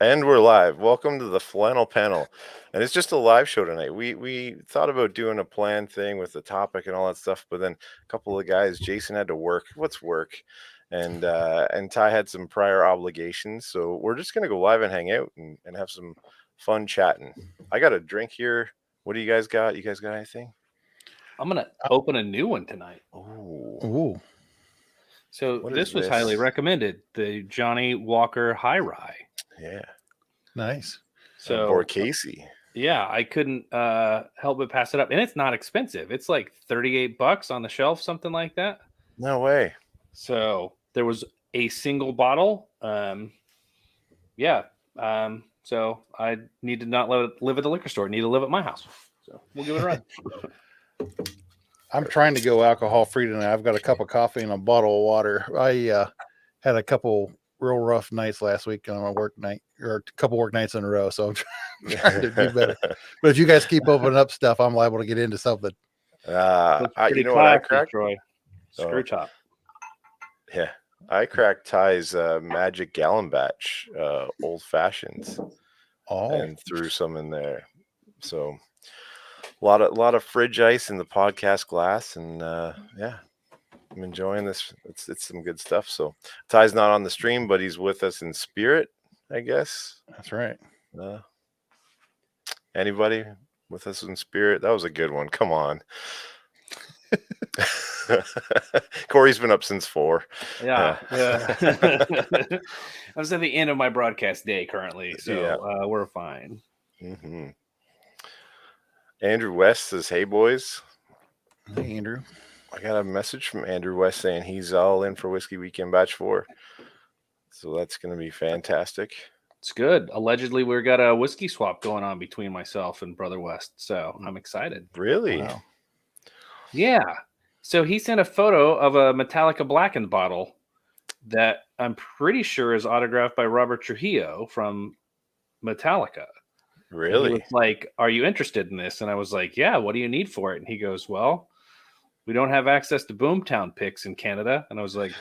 And we're live. Welcome to the Flannel panel. And it's just a live show tonight. We thought about doing a planned thing with the topic and all that stuff, but then a couple of guys, Jason had to work. What's work? And Ty had some prior obligations. So we're just gonna go live and hang out and have some fun chatting. I got a drink here. What do you guys got? You guys got anything? I'm gonna open a new one tonight. Ooh. So What this is was highly this? recommended. The Johnny Walker High Rye. Yeah. Nice. So Borcasey. yeah, I couldn't help but pass it up, and it's not expensive. It's like $38 on the shelf, something like that. No way. So there was a single bottle. So I need to not live at the liquor store. I need to live at my house. So we'll give it a run. I'm trying to go alcohol free tonight. I've got a cup of coffee and a bottle of water. I had a couple real rough nights last week on my work night, or a couple work nights in a row. So I'm trying to do better. But if you guys keep opening up stuff, I'm liable to get into something. You know what I cracked? Troy. Screw top. Yeah. I cracked Ty's Magic Gallon Batch old fashions and threw some in there. So a lot of fridge ice in the podcast glass, and yeah, I'm enjoying this. It's some good stuff. So Ty's not on the stream, but he's with us in spirit, I guess. That's right. Anybody with us in spirit? That was a good one. Come on. Corey's been up since 4. Yeah. I was at the end of my broadcast day currently, so we're fine. Mm-hmm. Andrew West says, "Hey boys." Hey Andrew. I got a message from Andrew West saying he's all in for Whiskey Weekend Batch 4. So that's going to be fantastic. It's good. Allegedly, we've got a whiskey swap going on between myself and Brother West, so I'm excited. Really? Wow. Yeah. So he sent a photo of a Metallica Blackened bottle that I'm pretty sure is autographed by Robert Trujillo from Metallica. Really? And he was like, "Are you interested in this?" And I was like, "Yeah, what do you need for it?" And he goes, "Well, we don't have access to Boomtown picks in Canada." And I was like,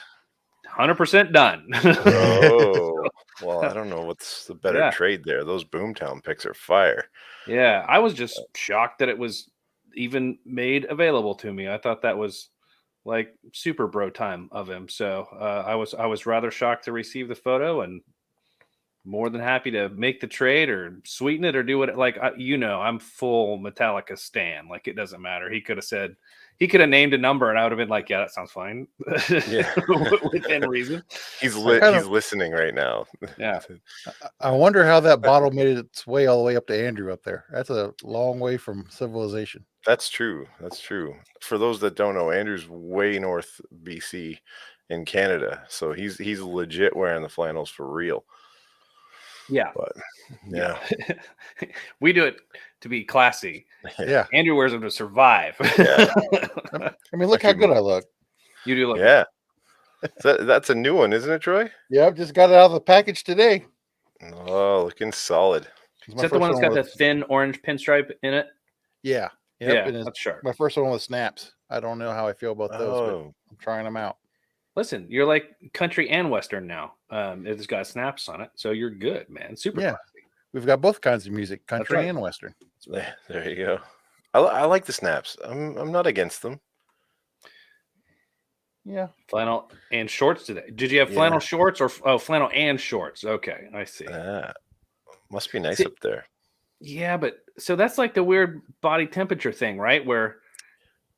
100% done. Oh, well, I don't know what's the better trade there. Those Boomtown picks are fire. Yeah, I was just shocked that it was even made available to me. I thought that was like super bro time of him. So I was rather shocked to receive the photo, and more than happy to make the trade or sweeten it or do it. Like, I'm full Metallica stan. Like, it doesn't matter. He could have named a number and I would have been like, yeah, that sounds fine. Yeah. Within reason. He's listening right now. Yeah. I wonder how that bottle made its way all the way up to Andrew up there. That's a long way from civilization. That's true. For those that don't know, Andrew's way north BC in Canada. So he's legit wearing the flannels for real. Yeah. But yeah. We do it to be classy. Yeah. Andrew wears them to survive. Yeah. I mean, look how good I look. You do look good. That's a new one, isn't it, Troy? Yeah, I've just got it out of the package today. Oh, looking solid. Is that the one that's got the thin orange pinstripe in it? Yeah. Yep, yeah, that's sharp. My first one was snaps. I don't know how I feel about those, but I'm trying them out. Listen, you're like country and western now. It's got snaps on it, so you're good, man. Super classy. We've got both kinds of music, country and western. There you go. I like the snaps. I'm not against them. Yeah. Flannel and shorts today. Did you have flannel shorts or flannel and shorts? Okay, I see. Must be nice up there. Yeah, but so that's like the weird body temperature thing, right? Where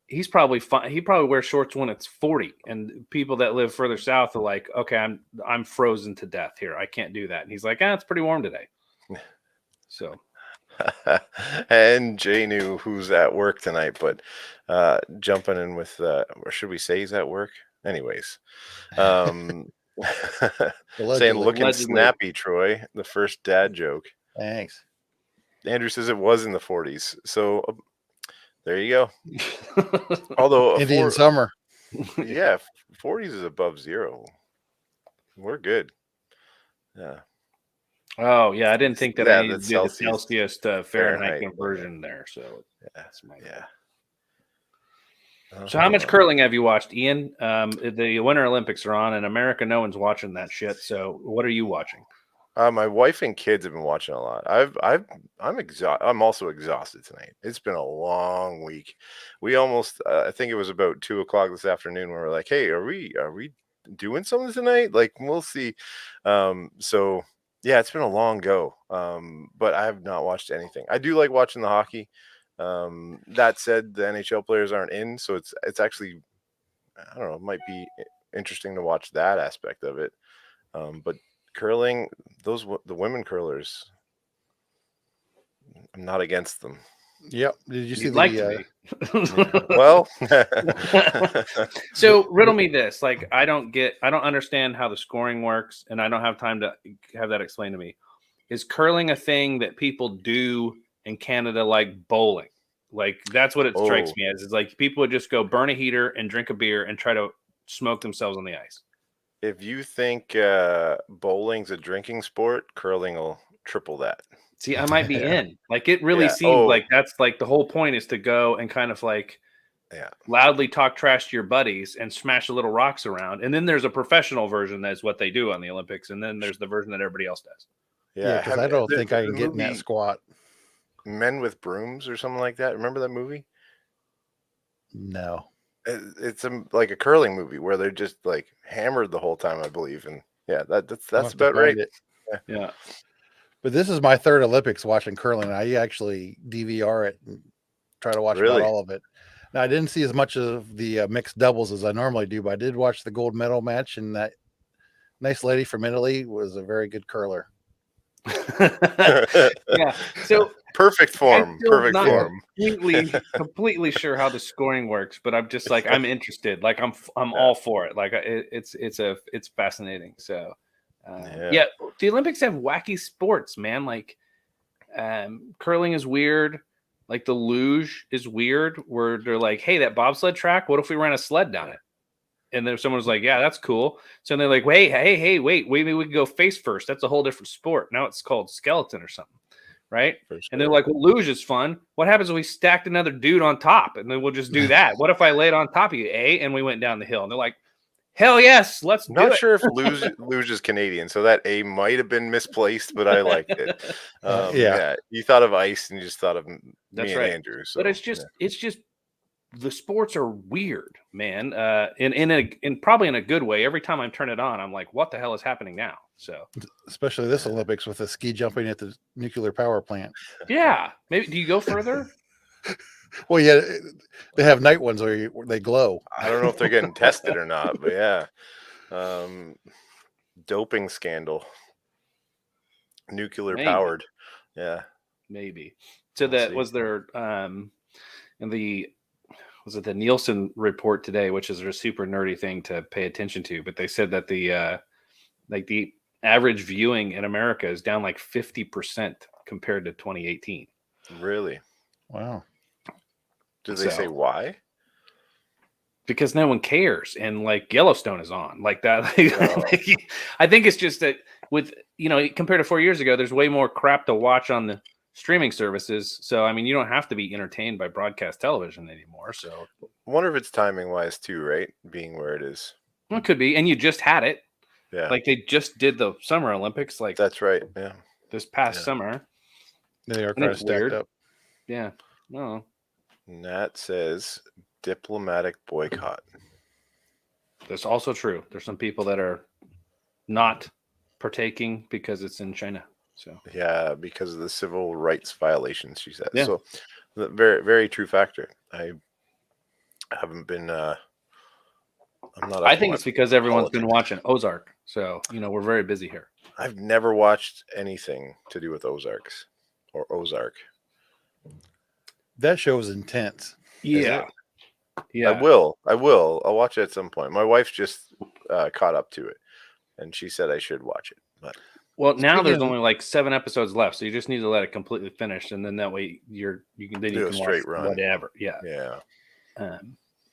he's probably fine. He probably wears shorts when it's 40, and people that live further south are like, "Okay, I'm frozen to death here. I can't do that." And he's like, "It's pretty warm today." So, and Jay knew who's at work tonight, but jumping in with, or should we say he's at work? Anyways, saying looking snappy, Troy. The first dad joke. Thanks. Andrew says it was in the 40s, so there you go. Although Indian summer, 40s is above zero. We're good. Yeah. Oh yeah, I didn't think that I needed to do the Celsius to Fahrenheit conversion there. So that's my So how much curling have you watched, Ian? The Winter Olympics are on, and America, no one's watching that shit. So what are you watching? My wife and kids have been watching a lot. I'm also exhausted tonight. It's been a long week. We almost, I think it was about 2 o'clock this afternoon when we're like, "Hey, are we doing something tonight? Like, we'll see." So yeah, it's been a long go. But I have not watched anything. I do like watching the hockey. That said, the NHL players aren't in, so it's actually, I don't know, it might be interesting to watch that aspect of it. But curling, the women curlers, I'm not against them. Yep. Did you see You'd like to the? be. Well, So riddle me this. Like, I don't understand how the scoring works, and I don't have time to have that explained to me. Is curling a thing that people do in Canada like bowling? Like, that's what it strikes me as. It's like people would just go burn a heater and drink a beer and try to smoke themselves on the ice. if you think bowling's a drinking sport, curling will triple that. See, I might be in. Like, it really Yeah. seems like that's like the whole point is to go and kind of like Yeah. loudly talk trash to your buddies and smash the little rocks around. And then there's a professional version that's what they do on the Olympics. And then there's the version that everybody else does. Yeah, because I don't think I can get in that movie squat. Men with Brooms or something like that. Remember that movie? No. It's like a curling movie where they're just like hammered the whole time, I believe. And yeah, that's about right. Yeah. But this is my third Olympics watching curling. I actually DVR it and try to watch about all of it. Now, I didn't see as much of the mixed doubles as I normally do, but I did watch the gold medal match, and that nice lady from Italy was a very good curler. Yeah. So perfect form. Perfect form. Completely sure how the scoring works, but I'm just like, I'm interested. Like, I'm all for it. Like, it's fascinating. So. Yeah, the Olympics have wacky sports, man. Like, curling is weird. Like, the luge is weird, where they're like, "Hey, that bobsled track. What if we ran a sled down it?" And then someone was like, "Yeah, that's cool." So they're like, "Hey, wait, maybe we can go face first. That's a whole different sport. Now it's called skeleton or something, right?" Sure. And they're like, "Well, luge is fun. What happens if we stacked another dude on top, and then we'll just do that? What if I laid on top of you, and we went down the hill?" And they're like, "Hell yes, let's do it." Not sure if luge is Canadian, so that A might have been misplaced, but I liked it. Yeah, you thought of ice and you just thought of me and Andrew. So, but it's just the sports are weird, man. In probably in a good way. Every time I turn it on, I'm like, what the hell is happening now? So, especially this Olympics with the ski jumping at the nuclear power plant. Yeah, maybe. Do you go further? Well, yeah, they have night ones where they glow. I don't know if they're getting tested or not, but yeah. Doping scandal. Nuclear powered. Yeah. Maybe. So that was there in the was it the Nielsen report today, which is a super nerdy thing to pay attention to, but they said that the average viewing in America is down like 50% compared to 2018. Really? Wow. Did they say why? Because no one cares, and like Yellowstone is on like that. I think it's just that with compared to 4 years ago, there's way more crap to watch on the streaming services. So I mean, you don't have to be entertained by broadcast television anymore. So I wonder if it's timing wise too, right? Being where it is. Well, it could be, and you just had it. Yeah, like they just did the Summer Olympics. Like that's right. Yeah, this past summer. They are kind of stacked up. Yeah. No. Nat says diplomatic boycott. That's also true. There's some people that are not partaking because it's in China. So yeah, because of the civil rights violations, she said. Yeah. So very, very true factor. I haven't been I'm not I think it's because everyone's been watching Ozark. So, we're very busy here. I've never watched anything to do with Ozarks or Ozark. That show is intense. Yeah. Yeah. I will. I'll watch it at some point. My wife just caught up to it and she said I should watch it. But now there's only like 7 episodes left, so you just need to let it completely finish, and then that way you can straight run. Whatever. Yeah. Yeah.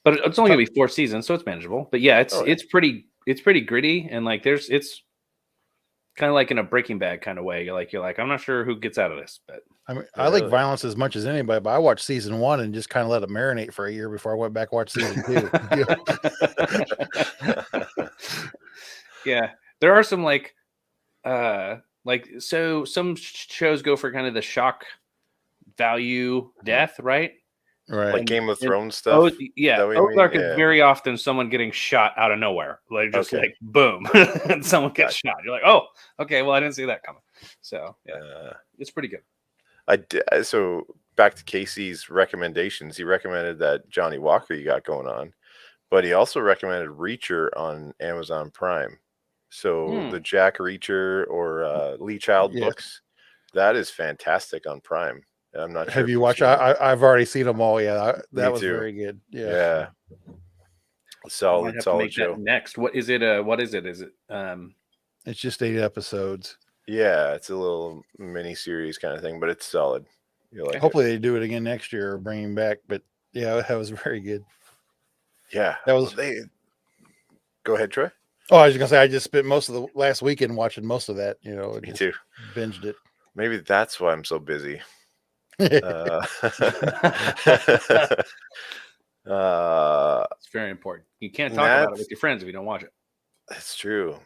But it's only gonna be 4 seasons, so it's manageable. But yeah, it's pretty gritty, and like it's kind of like in a Breaking Bad kind of way. You're like, I'm not sure who gets out of this, but I mean, I like violence as much as anybody, but I watched season 1 and just kind of let it marinate for a year before I went back and watched season 2. Yeah, there are some like Like, so some shows go for kind of the shock value death, right? Right. Like Game of And Thrones stuff. Is yeah, that what you mean? Ozark is Yeah. very often someone getting shot out of nowhere, like just Okay. like boom, and someone gets shot. You're like, oh, okay, well, I didn't see that coming. So yeah, it's pretty good. So back to Casey's recommendations. He recommended that Johnny Walker you got going on, but he also recommended Reacher on Amazon Prime. So the Jack Reacher or Lee Child books, that is fantastic on Prime. I'm not sure. Have you watched? I've already seen them all. Yeah, that was too. very good. Yeah. Solid show. Next, what is it? What is it? Is it? It's just 8 episodes. Yeah, it's a little mini series kind of thing, but it's solid. Like hopefully they do it again next year or bring him back. But yeah, that was very good. Yeah, that was. Go ahead, Troy. Oh, I was gonna say I just spent most of the last weekend watching most of that. Me too. Binged it. Maybe that's why I'm so busy. It's very important. You can't talk about it with your friends if you don't watch it. That's true.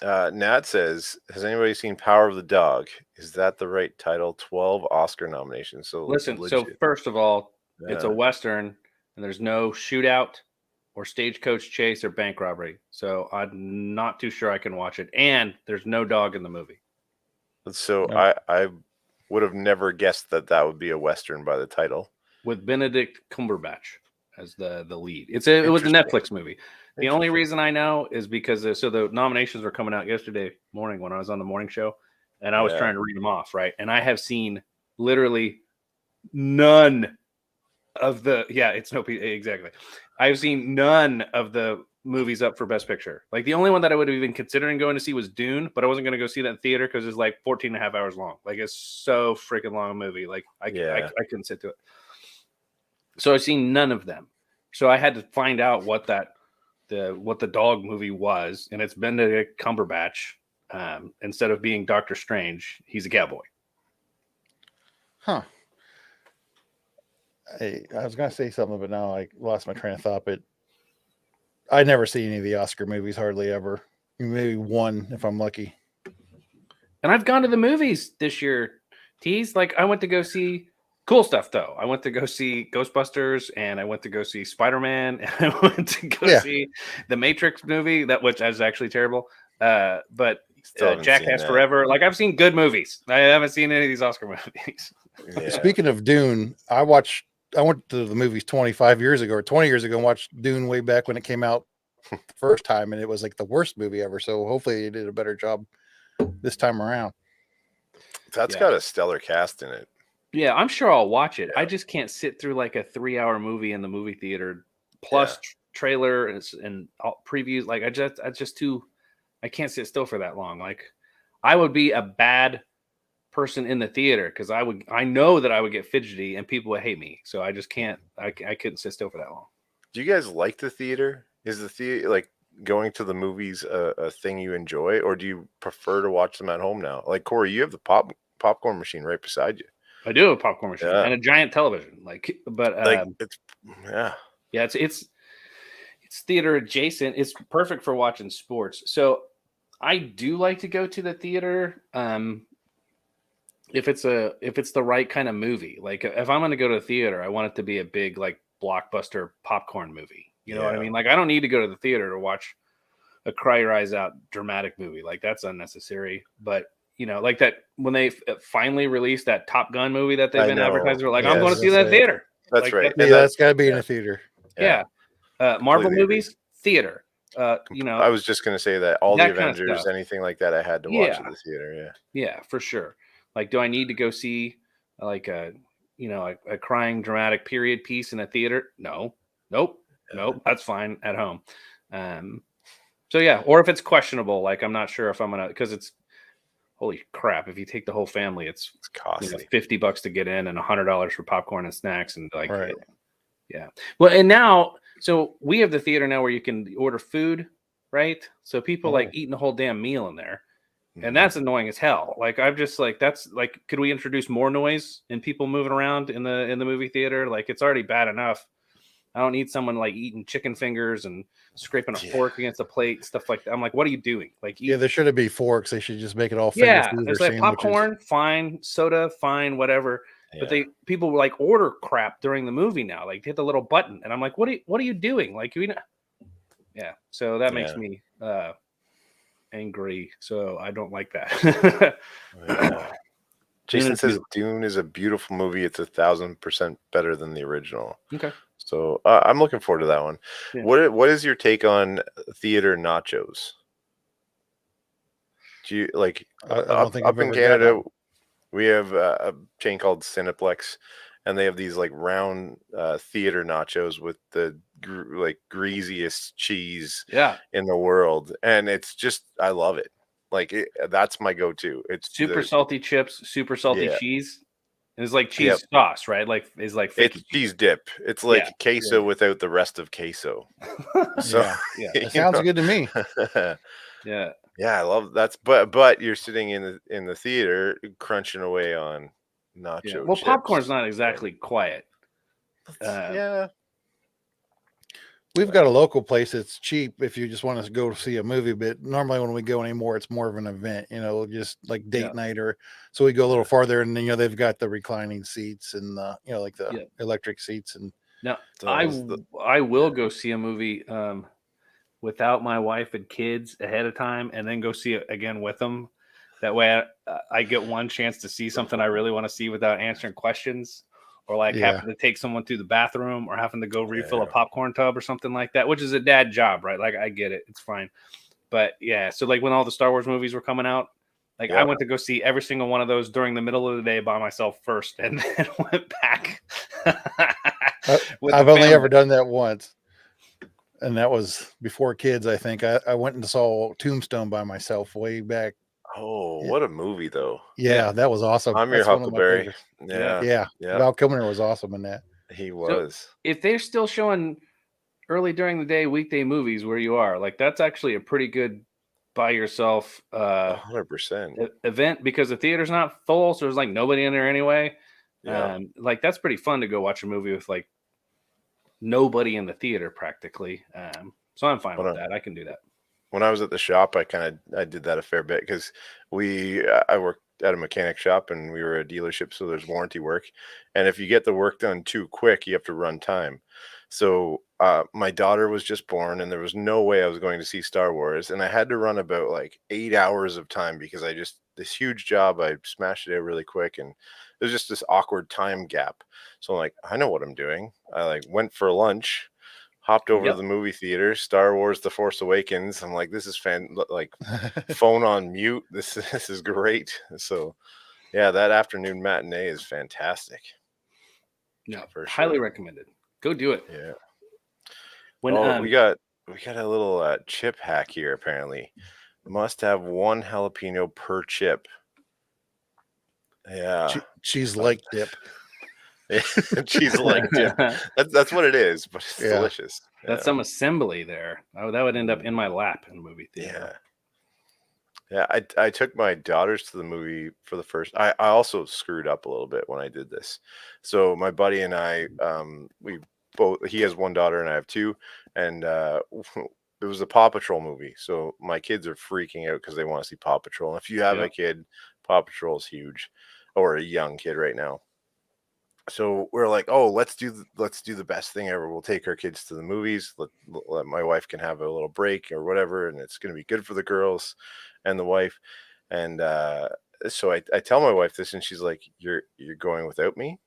Nat says, has anybody seen Power of the Dog? Is that the right title? 12 Oscar nominations. So listen, legit. So first of all, it's a Western and there's no shootout or stagecoach chase or bank robbery. So I'm not too sure I can watch it. And there's no dog in the movie. So I would have never guessed that would be a Western by the title. With Benedict Cumberbatch as the lead. It was a Netflix movie. The only reason I know is because the nominations were coming out yesterday morning when I was on the morning show, and I was trying to read them off, right? And I have seen literally none of the exactly. I've seen none of the movies up for Best Picture. Like the only one that I would have even considering going to see was Dune, but I wasn't going to go see that in theater because it's like 14 and a half hours long. Like it's so freaking long a movie. Like I couldn't sit to it. So I've seen none of them. So I had to find out what the dog movie was, and it's Benedict Cumberbatch. Instead of being Doctor Strange, he's a cowboy. Huh. I was gonna say something, but now I lost my train of thought. But I never see any of the Oscar movies, hardly ever. Maybe one if I'm lucky. And I've gone to the movies this year. Tease, like I went to go see cool stuff though. I went to go see Ghostbusters, and I went to go see Spider-Man, and I went to go see the Matrix movie, which is actually terrible. But Jackass Forever. Like I've seen good movies. I haven't seen any of these Oscar movies. Speaking of Dune, I went to the movies 25 years ago or 20 years ago and watched Dune way back when it came out the first time, and it was like the worst movie ever. So hopefully they did a better job this time around. That's got a stellar cast in it. Yeah, I'm sure I'll watch it. I just can't sit through like a 3-hour movie in the movie theater plus trailer and previews. Like I can't sit still for that long. Like I would be a bad person in the theater because I know that I would get fidgety and people would hate me. So I just can't. I couldn't sit still for that long. Do you guys like the theater? Is the theater like going to the movies a thing you enjoy, or do you prefer to watch them at home now? Like Corey, you have the popcorn machine right beside you. I do have a popcorn machine and a giant television. It's theater adjacent. It's perfect for watching sports. So I do like to go to the theater. If it's the right kind of movie, like if I'm going to go to the theater, I want it to be a big like blockbuster popcorn movie. You know what I mean? Like I don't need to go to the theater to watch a cry your eyes out dramatic movie. Like that's unnecessary. But like that when they finally released that Top Gun movie that they've been advertising, like I'm going to see that theater. That's right. That's got to be in a theater. Yeah. Marvel movies, theater. I was just going to say that all the Avengers, anything like that, I had to watch at the theater. Yeah, for sure. Like, do I need to go see like a crying dramatic period piece in a theater? No, nope. That's fine at home. So yeah, or if it's questionable, like I'm not sure if I'm gonna, because it's holy crap. If you take the whole family, it's costly. $50 to get in and $100 for popcorn and snacks and like, yeah. Well, and now, so we have the theater now where you can order food, right? So people like eating the whole damn meal in there. And that's annoying as hell. Like I'm just like, that's like, could we introduce more noise and people moving around in the movie theater? Like it's already bad enough I don't need someone like eating chicken fingers and scraping a fork against a plate, stuff like that. I'm like, what are you doing? Like, Yeah, there shouldn't be forks. They should just make it all finger yeah, food or there's like sandwiches. popcorn, fine, soda, fine, whatever. But people like order crap during the movie now. Like, hit the little button, and I'm like, what are you doing? Like, yeah. So that makes me angry. So I don't like that. Jason says Dune is a beautiful movie. It's 1,000% better than the original. Okay. So I'm looking forward to that one. Yeah. What is your take on theater nachos? Do you like I don't think up in Canada? We have a chain called Cineplex, and they have these like round theater nachos with the like greasiest cheese in the world, and it's just I love it. Like that's my go-to. It's super salty chips, super salty cheese. And it's like cheese sauce, right? Like it's cheese dip. It's like queso without the rest of queso. So it sounds good to me. Yeah, I love that's but you're sitting in the theater crunching away on nacho well, chips. popcorn's not exactly quiet. We've got a local place that's cheap if you just want to go see a movie, but normally when we go anymore, it's more of an event, just like date night so we go a little farther and they've got the reclining seats and like the electric seats. And now I will go see a movie without my wife and kids ahead of time and then go see it again with them. That way I get one chance to see something I really want to see without answering questions. Or like having to take someone through the bathroom or having to go refill a popcorn tub or something like that, which is a dad job, right? Like I get it. It's fine. But so like when all the Star Wars movies were coming out, like I went to go see every single one of those during the middle of the day by myself first and then went back. I've only ever done that once. And that was before kids, I think. I went and saw Tombstone by myself way back. Oh, what a movie, though. Yeah, that was awesome. I'm your Huckleberry. Yeah. Val Kilmer was awesome in that. He was. So if they're still showing early during the day weekday movies where you are, like that's actually a pretty good by yourself 100% event because the theater's not full, so there's like nobody in there anyway. Like that's pretty fun to go watch a movie with like nobody in the theater practically. So I'm fine with that. I can do that. When I was at the shop, I did that a fair bit because I worked at a mechanic shop and we were a dealership, so there's warranty work, and if you get the work done too quick, you have to run time. So my daughter was just born, and there was no way I was going to see Star Wars, and I had to run about like 8 hours of time because this huge job, I smashed it out really quick, and there's just this awkward time gap. So I'm like, I know what I'm doing. I like went for lunch. Hopped over to the movie theater, Star Wars: The Force Awakens. I'm like, this is like phone on mute. This is great. So, yeah, that afternoon matinee is fantastic. Yeah, for sure. Highly recommended. Go do it. Yeah. When we got a little chip hack here. Apparently, must have one jalapeno per chip. Yeah, cheese like dip. Cheese like dip. That's what it is, but it's delicious. That's some assembly there. That would end up in my lap in the movie theater. Yeah. I took my daughters to the movie for the first. I also screwed up a little bit when I did this. So my buddy and I, he has one daughter and I have two, and it was a Paw Patrol movie. So my kids are freaking out because they want to see Paw Patrol. And if you have a kid, Paw Patrol is huge, or a young kid right now. So we're like, oh, let's do the best thing ever. We'll take our kids to the movies. Let my wife can have a little break or whatever, and it's going to be good for the girls and the wife. And so I tell my wife this, and she's like, "You're going without me?"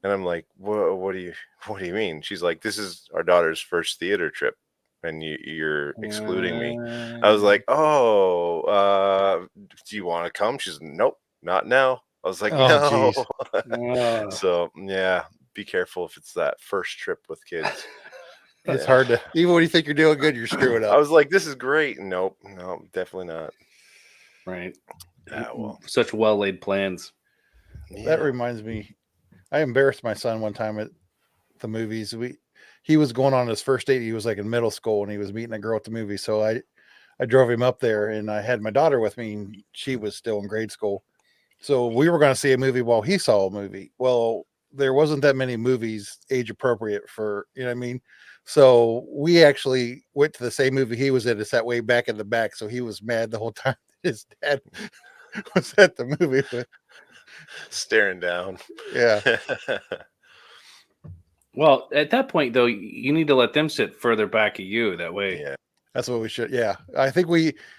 And I'm like, what do you mean? She's like, "This is our daughter's first theater trip, and you're excluding me." I was like, "Oh, do you want to come?" She's, "Nope, not now." I was like, no. So yeah, be careful if it's that first trip with kids. It's hard to, even when you think you're doing good, you're screwing up. I was like, this is great. Nope, definitely not. Right. Yeah, well, such well laid plans. Yeah. That reminds me, I embarrassed my son one time at the movies. He was going on his first date. He was like in middle school and he was meeting a girl at the movie. So I drove him up there and I had my daughter with me and she was still in grade school. So we were going to see a movie while he saw a movie. Well, there wasn't that many movies age appropriate for, you know what I mean? So we actually went to the same movie he was in. It's that way back in the back. So he was mad the whole time his dad was at the movie. But Staring down. yeah. Well, at that point though, you need to let them sit further back at you. That way, Yeah. That's what we should. Yeah. I think so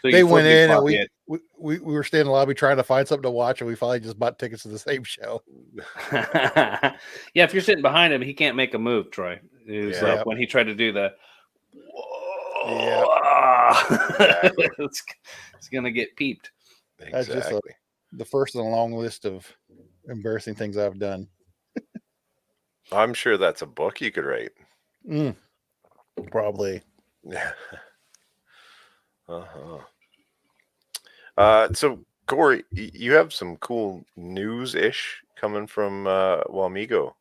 they you went flip in your and pocket. we were staying in the lobby trying to find something to watch. And we finally just bought tickets to the same show. Yeah, if you're sitting behind him, he can't make a move, Troy. It was Yeah. when he tried to do the Exactly. it's gonna get peeped. That's just Exactly. the first in a long list of embarrassing things I've done. I'm sure that's a book you could write. Probably. Yeah. So Corey, you have some cool news-ish coming from Wamigo.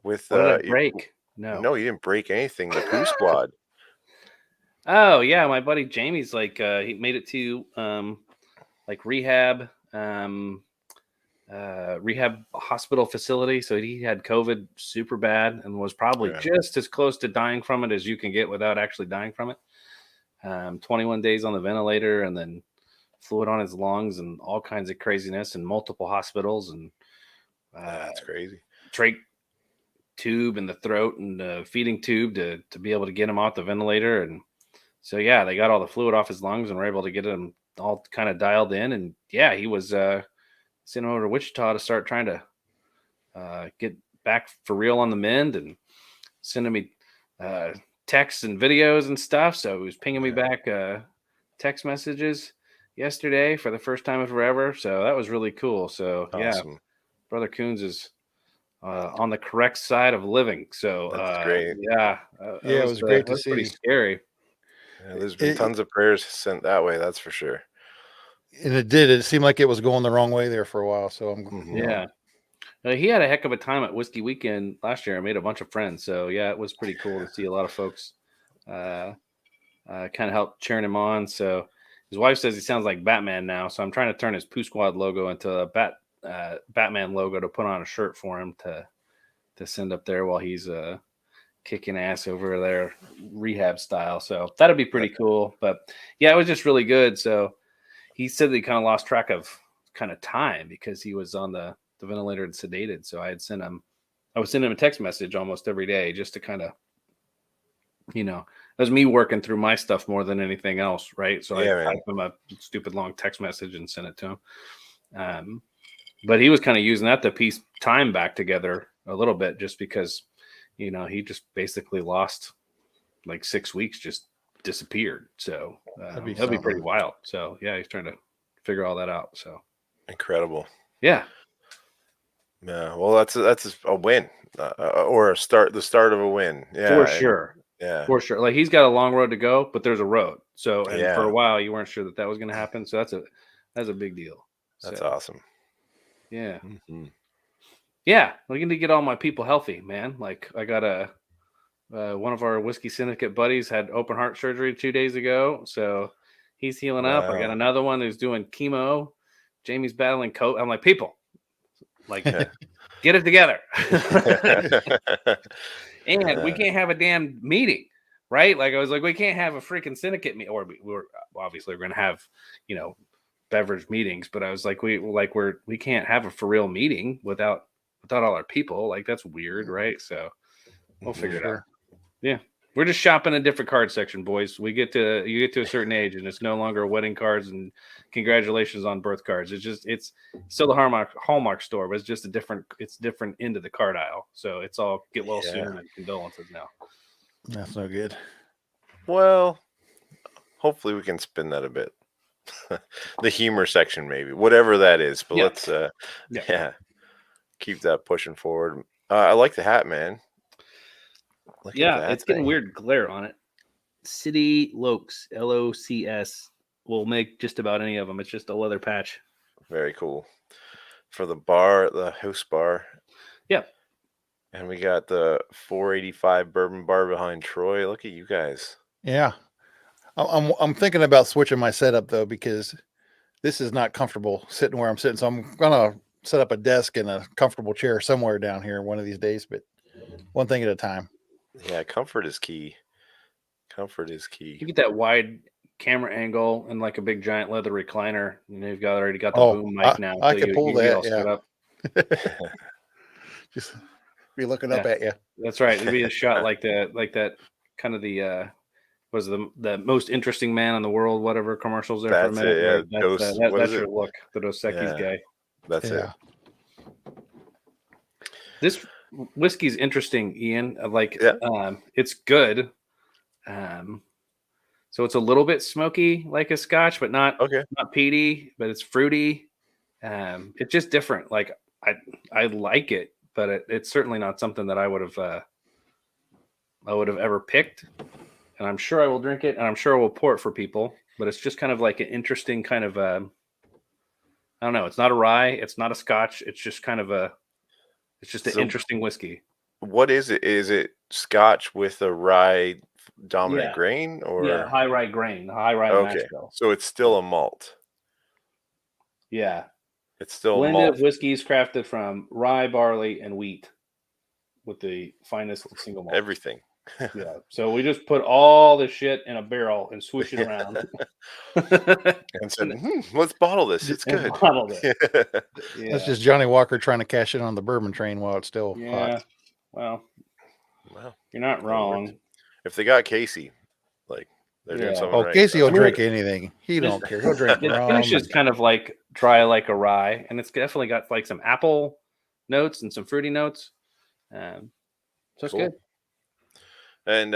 With What did I break? No, you didn't break anything. The Poo Squad. Oh yeah, my buddy Jamie's like he made it to like rehab hospital facility. So he had COVID super bad and was probably just as close to dying from it as you can get without actually dying from it. 21 days on the ventilator and then fluid on his lungs and all kinds of craziness and multiple hospitals and that's crazy. trach tube in the throat and the feeding tube to be able to get him off the ventilator. And so, yeah, they got all the fluid off his lungs and were able to get him all kind of dialed in. And yeah, he was sent over to Wichita to start trying to get back for real on the mend and sending me texts and videos and stuff. So he was pinging me back text messages yesterday for the first time forever. So that was really cool. So awesome. Yeah, Brother Coons is on the correct side of living. So that's great. Yeah, it was great to see. Pretty scary. Yeah, there's been tons of prayers sent that way. That's for sure. And it did. It seemed like it was going the wrong way there for a while. So I'm yeah. He had a heck of a time at Whiskey Weekend last year. I made a bunch of friends. So yeah, it was pretty cool to see a lot of folks kind of help cheering him on. So his wife says he sounds like Batman now. So I'm trying to turn his Poo Squad logo into a Batman logo to put on a shirt for him to send up there while he's kicking ass over there rehab style. So that'd be pretty cool. But yeah, it was just really good. So he said that he kind of lost track of kind of time because he was on the ventilator and sedated. So I would send him a text message almost every day just to kind of, it was me working through my stuff more than anything else. Right. So I type him a stupid long text message and send it to him. But he was kind of using that to piece time back together a little bit just because, he just basically lost like 6 weeks, just disappeared. So that'd be pretty wild. So yeah, he's trying to figure all that out. So incredible. Yeah. Yeah. Well, that's a win or the start of a win. Yeah. For sure. Yeah. For sure. Like he's got a long road to go, but there's a road. So, and for a while you weren't sure that was going to happen. So that's a big deal. That's awesome. Yeah. Mm-hmm. Yeah. I'm going to get all my people healthy, man. Like I got one of our Whiskey Syndicate buddies had open heart surgery 2 days ago. So he's healing up. I got another one who's doing chemo. Jamie's battling COVID. I'm like, people, like, get it together. And we can't have a damn meeting, right? Like I was like, we can't have a freaking syndicate meeting, or we're obviously going to have, beverage meetings. But I was like, we can't have a for real meeting without all our people. Like that's weird, right? So we'll figure it out. Yeah, we're just shopping a different card section, boys. You get to a certain age, and it's no longer wedding cards and congratulations on birth cards. It's still the Hallmark store, but it's just different end of the card aisle. So it's all get well soon and condolences now. That's no good. Well, hopefully we can spin that a bit. The humor section, maybe, whatever that is. But let's keep that pushing forward. I like the hat, man. It's getting weird glare on it. City Lokes, LOCS, will make just about any of them. It's just a leather patch. Very cool. For the bar, the house bar. Yep. And we got the 485 bourbon bar behind Troy. Look at you guys. Yeah. I'm thinking about switching my setup though, because this is not comfortable sitting where I'm sitting. So I'm gonna set up a desk and a comfortable chair somewhere down here one of these days, but one thing at a time. Yeah, comfort is key. Comfort is key. You get that wide camera angle and like a big giant leather recliner. You've already got the boom mic now. I So could pull you get all that. set up. Just be looking up at you. That's right. It'd be a shot like that kind of the was the most interesting man in the world, whatever commercials there That's for a minute. it. Yeah, Right? That's your it? look. The Dos Equis guy. That's it. This whiskey's interesting, Ian. It's good. So it's a little bit smoky like a Scotch, but not peaty, but it's fruity. It's just different. Like I like it, but it's certainly not something that I would have ever picked. And I'm sure I will drink it, and I'm sure I will pour it for people. But it's just kind of like an interesting kind of I don't know. It's not a rye. It's not a Scotch. It's just kind of it's just an interesting whiskey. What is it? Is it Scotch with a rye dominant grain, or high rye grain, high rye mash bill? So it's still a malt. Yeah, it's still blend malt. of whiskeys crafted from rye, barley, and wheat with the finest single malt. Everything. Yeah. So we just put all this shit in a barrel and swoosh it around. And said, let's bottle this. It's good. That's just Johnny Walker trying to cash in on the bourbon train while it's still hot. Well, you're not wrong. If they got Casey, like they're doing something right. Casey will drink anything. He don't care. He'll drink rum. The finish is kind of like dry like a rye, and it's definitely got like some apple notes and some fruity notes. So it's good. And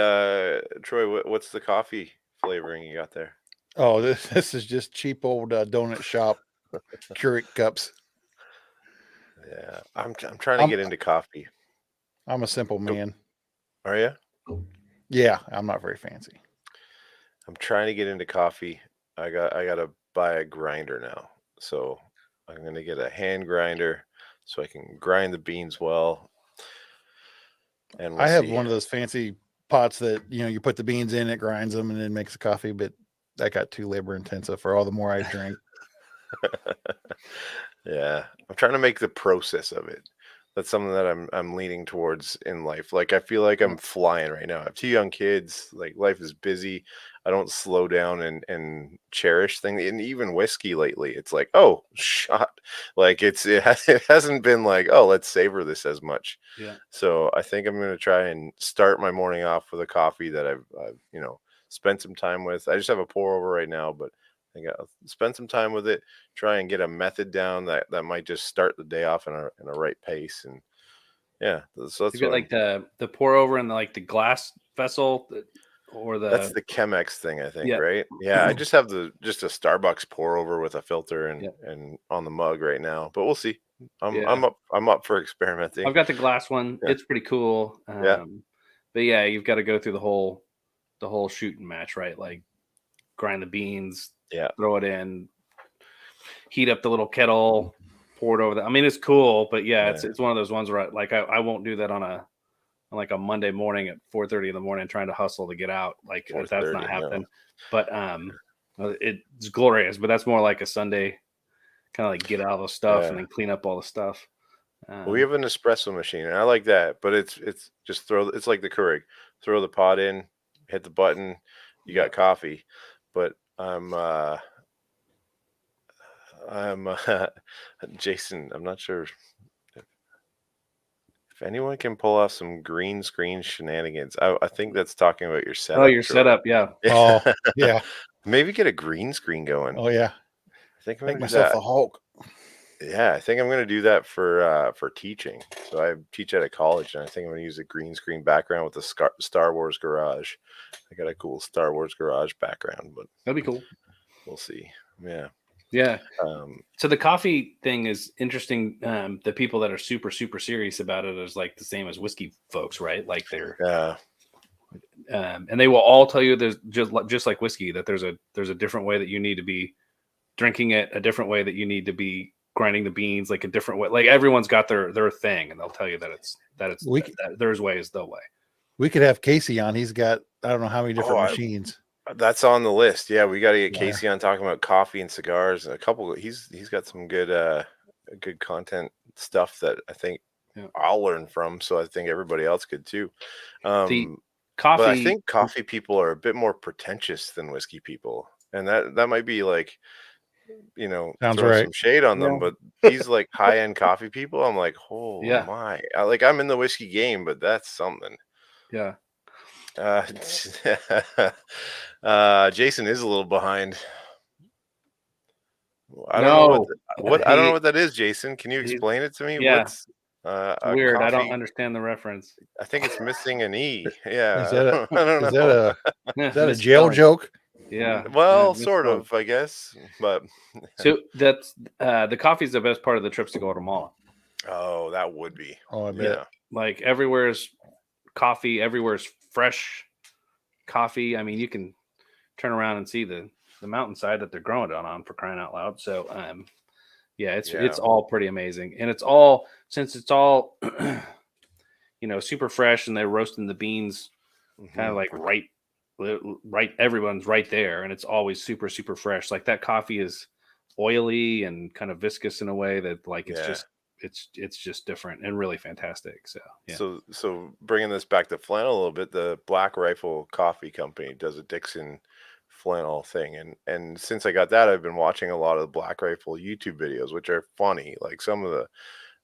Troy, what's the coffee flavoring you got there? Oh, this is just cheap old donut shop Keurig cups. Yeah, I'm trying to get into coffee. I'm a simple man. Are you? Yeah, I'm not very fancy. I'm trying to get into coffee. I got to buy a grinder now, so I'm gonna get a hand grinder so I can grind the beans well. And I have one of those fancy pots that you put the beans in, it grinds them, and then makes the coffee. But that got too labor intensive for all the more I drink. Yeah, I'm trying to make the process of it. That's something that I'm leaning towards in life. Like I feel like I'm flying right now. I have 2 young kids. Like life is busy. I don't slow down and cherish things. And even whiskey lately, it's like, oh, shot. Like it hasn't been like, oh, let's savor this as much. Yeah. So I think I'm gonna try and start my morning off with a coffee that I've spent some time with. I just have a pour over right now, but I think I'll spend some time with it, try and get a method down that might just start the day off in a right pace. And so that's you get like the pour over in the glass vessel, or that's the Chemex thing, I think, right? Yeah, I just have just a Starbucks pour over with a filter and on the mug right now, but we'll see. I'm up for experimenting. I've got the glass one. It's pretty cool. But you've got to go through the whole shoot and match, right? Like grind the beans, throw it in, heat up the little kettle, pour it over I mean, it's cool, but it's one of those ones where I won't do that on a Monday morning at 4:30 in the morning trying to hustle to get out. Like that's not happening. But it's glorious, but that's more like a Sunday kind of like get all the stuff and then clean up all the stuff. We have an espresso machine, and I like that, but it's just it's like the Keurig. Throw the pot in, hit the button, you got coffee. But I'm Jason. I'm not sure if anyone can pull off some green screen shenanigans. I think that's talking about your setup. Oh, your setup, yeah. Oh, yeah. Maybe get a green screen going. Oh, yeah. I think I'm make gonna myself a Hulk. Yeah, I think I'm going to do that for teaching. So I teach at a college, and I think I'm going to use a green screen background with a Star Wars garage. I got a cool Star Wars garage background, but that'd be cool. We'll see. Yeah. Yeah. So the coffee thing is interesting. The people that are super, super serious about it is like the same as whiskey folks, right? Like they're and they will all tell you there's just like whiskey that there's a different way that you need to be drinking it, a different way that you need to be grinding the beans, like a different way. Like everyone's got their thing, and they'll tell you that there's way is the way. We could have Casey on. He's got I don't know how many different machines. That's on the list. Yeah, we got to get Casey on talking about coffee and cigars and a couple. He's got some good good content stuff that I think I'll learn from. So I think everybody else could too. The But I coffee, think coffee people are a bit more pretentious than whiskey people, and that might be like, Sounds throwing right. some shade on them. yeah, But these like high end coffee people, I'm like, oh yeah, my, like I'm in the whiskey game, but that's something. yeah. Uh, Jason is a little behind. I don't know No, what I don't know what that is, Jason. Can you he, explain it to me? yeah, What's it's a weird. I don't coffee? understand the reference. I think it's missing an E. Is Yeah, that a I don't is that know. a is that a jail Misspelling. joke? Yeah, Well, sort misspelling. of, I guess. But So that's the coffee is the best part of the trips to Guatemala. oh, that would be. Oh, I bet. Yeah, Like everywhere's coffee, everywhere's fresh coffee. I mean, you can turn around and see the mountainside that they're growing it on for crying out loud. So yeah, it's yeah. all pretty amazing. And it's all since it's all super fresh and they're roasting the beans kind of Hmm. like right everyone's right there and it's always super super fresh. Like that coffee is oily and kind of viscous in a way that like Yeah. it's just different and really fantastic. So yeah. So bringing this back to Flannel a little bit, the Black Rifle Coffee Company does a Dixon flannel thing, and since I got that, I've been watching a lot of the Black Rifle YouTube videos, which are funny. Like some of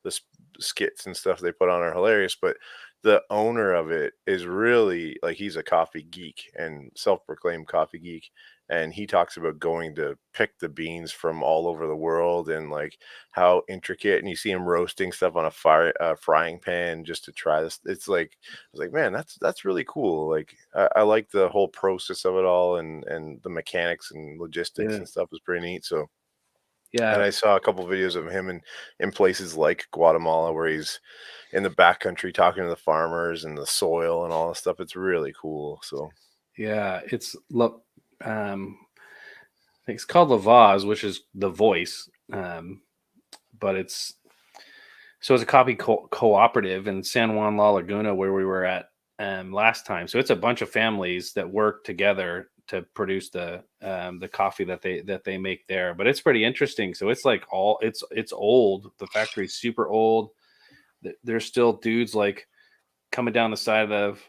the skits and stuff they put on are hilarious, but the owner of it is really like he's a coffee geek and self-proclaimed coffee geek, and he talks about going to pick the beans from all over the world and like how intricate, and you see him roasting stuff on a frying pan just to try this. It's like I was like, man, that's really cool. Like I like the whole process of it all, and the mechanics and logistics Yeah. and stuff is pretty neat. So and Yeah. I saw a couple videos of him in places like Guatemala where he's in the backcountry talking to the farmers and the soil and all this stuff. It's really cool. So Yeah. I think it's called Lavaz, which is the voice. But it's a coffee cooperative in San Juan La Laguna where we were at last time. So it's a bunch of families that work together to produce the coffee that they make there. But it's pretty interesting. So it's like it's old. The factory's super old. There's still dudes like coming down the side of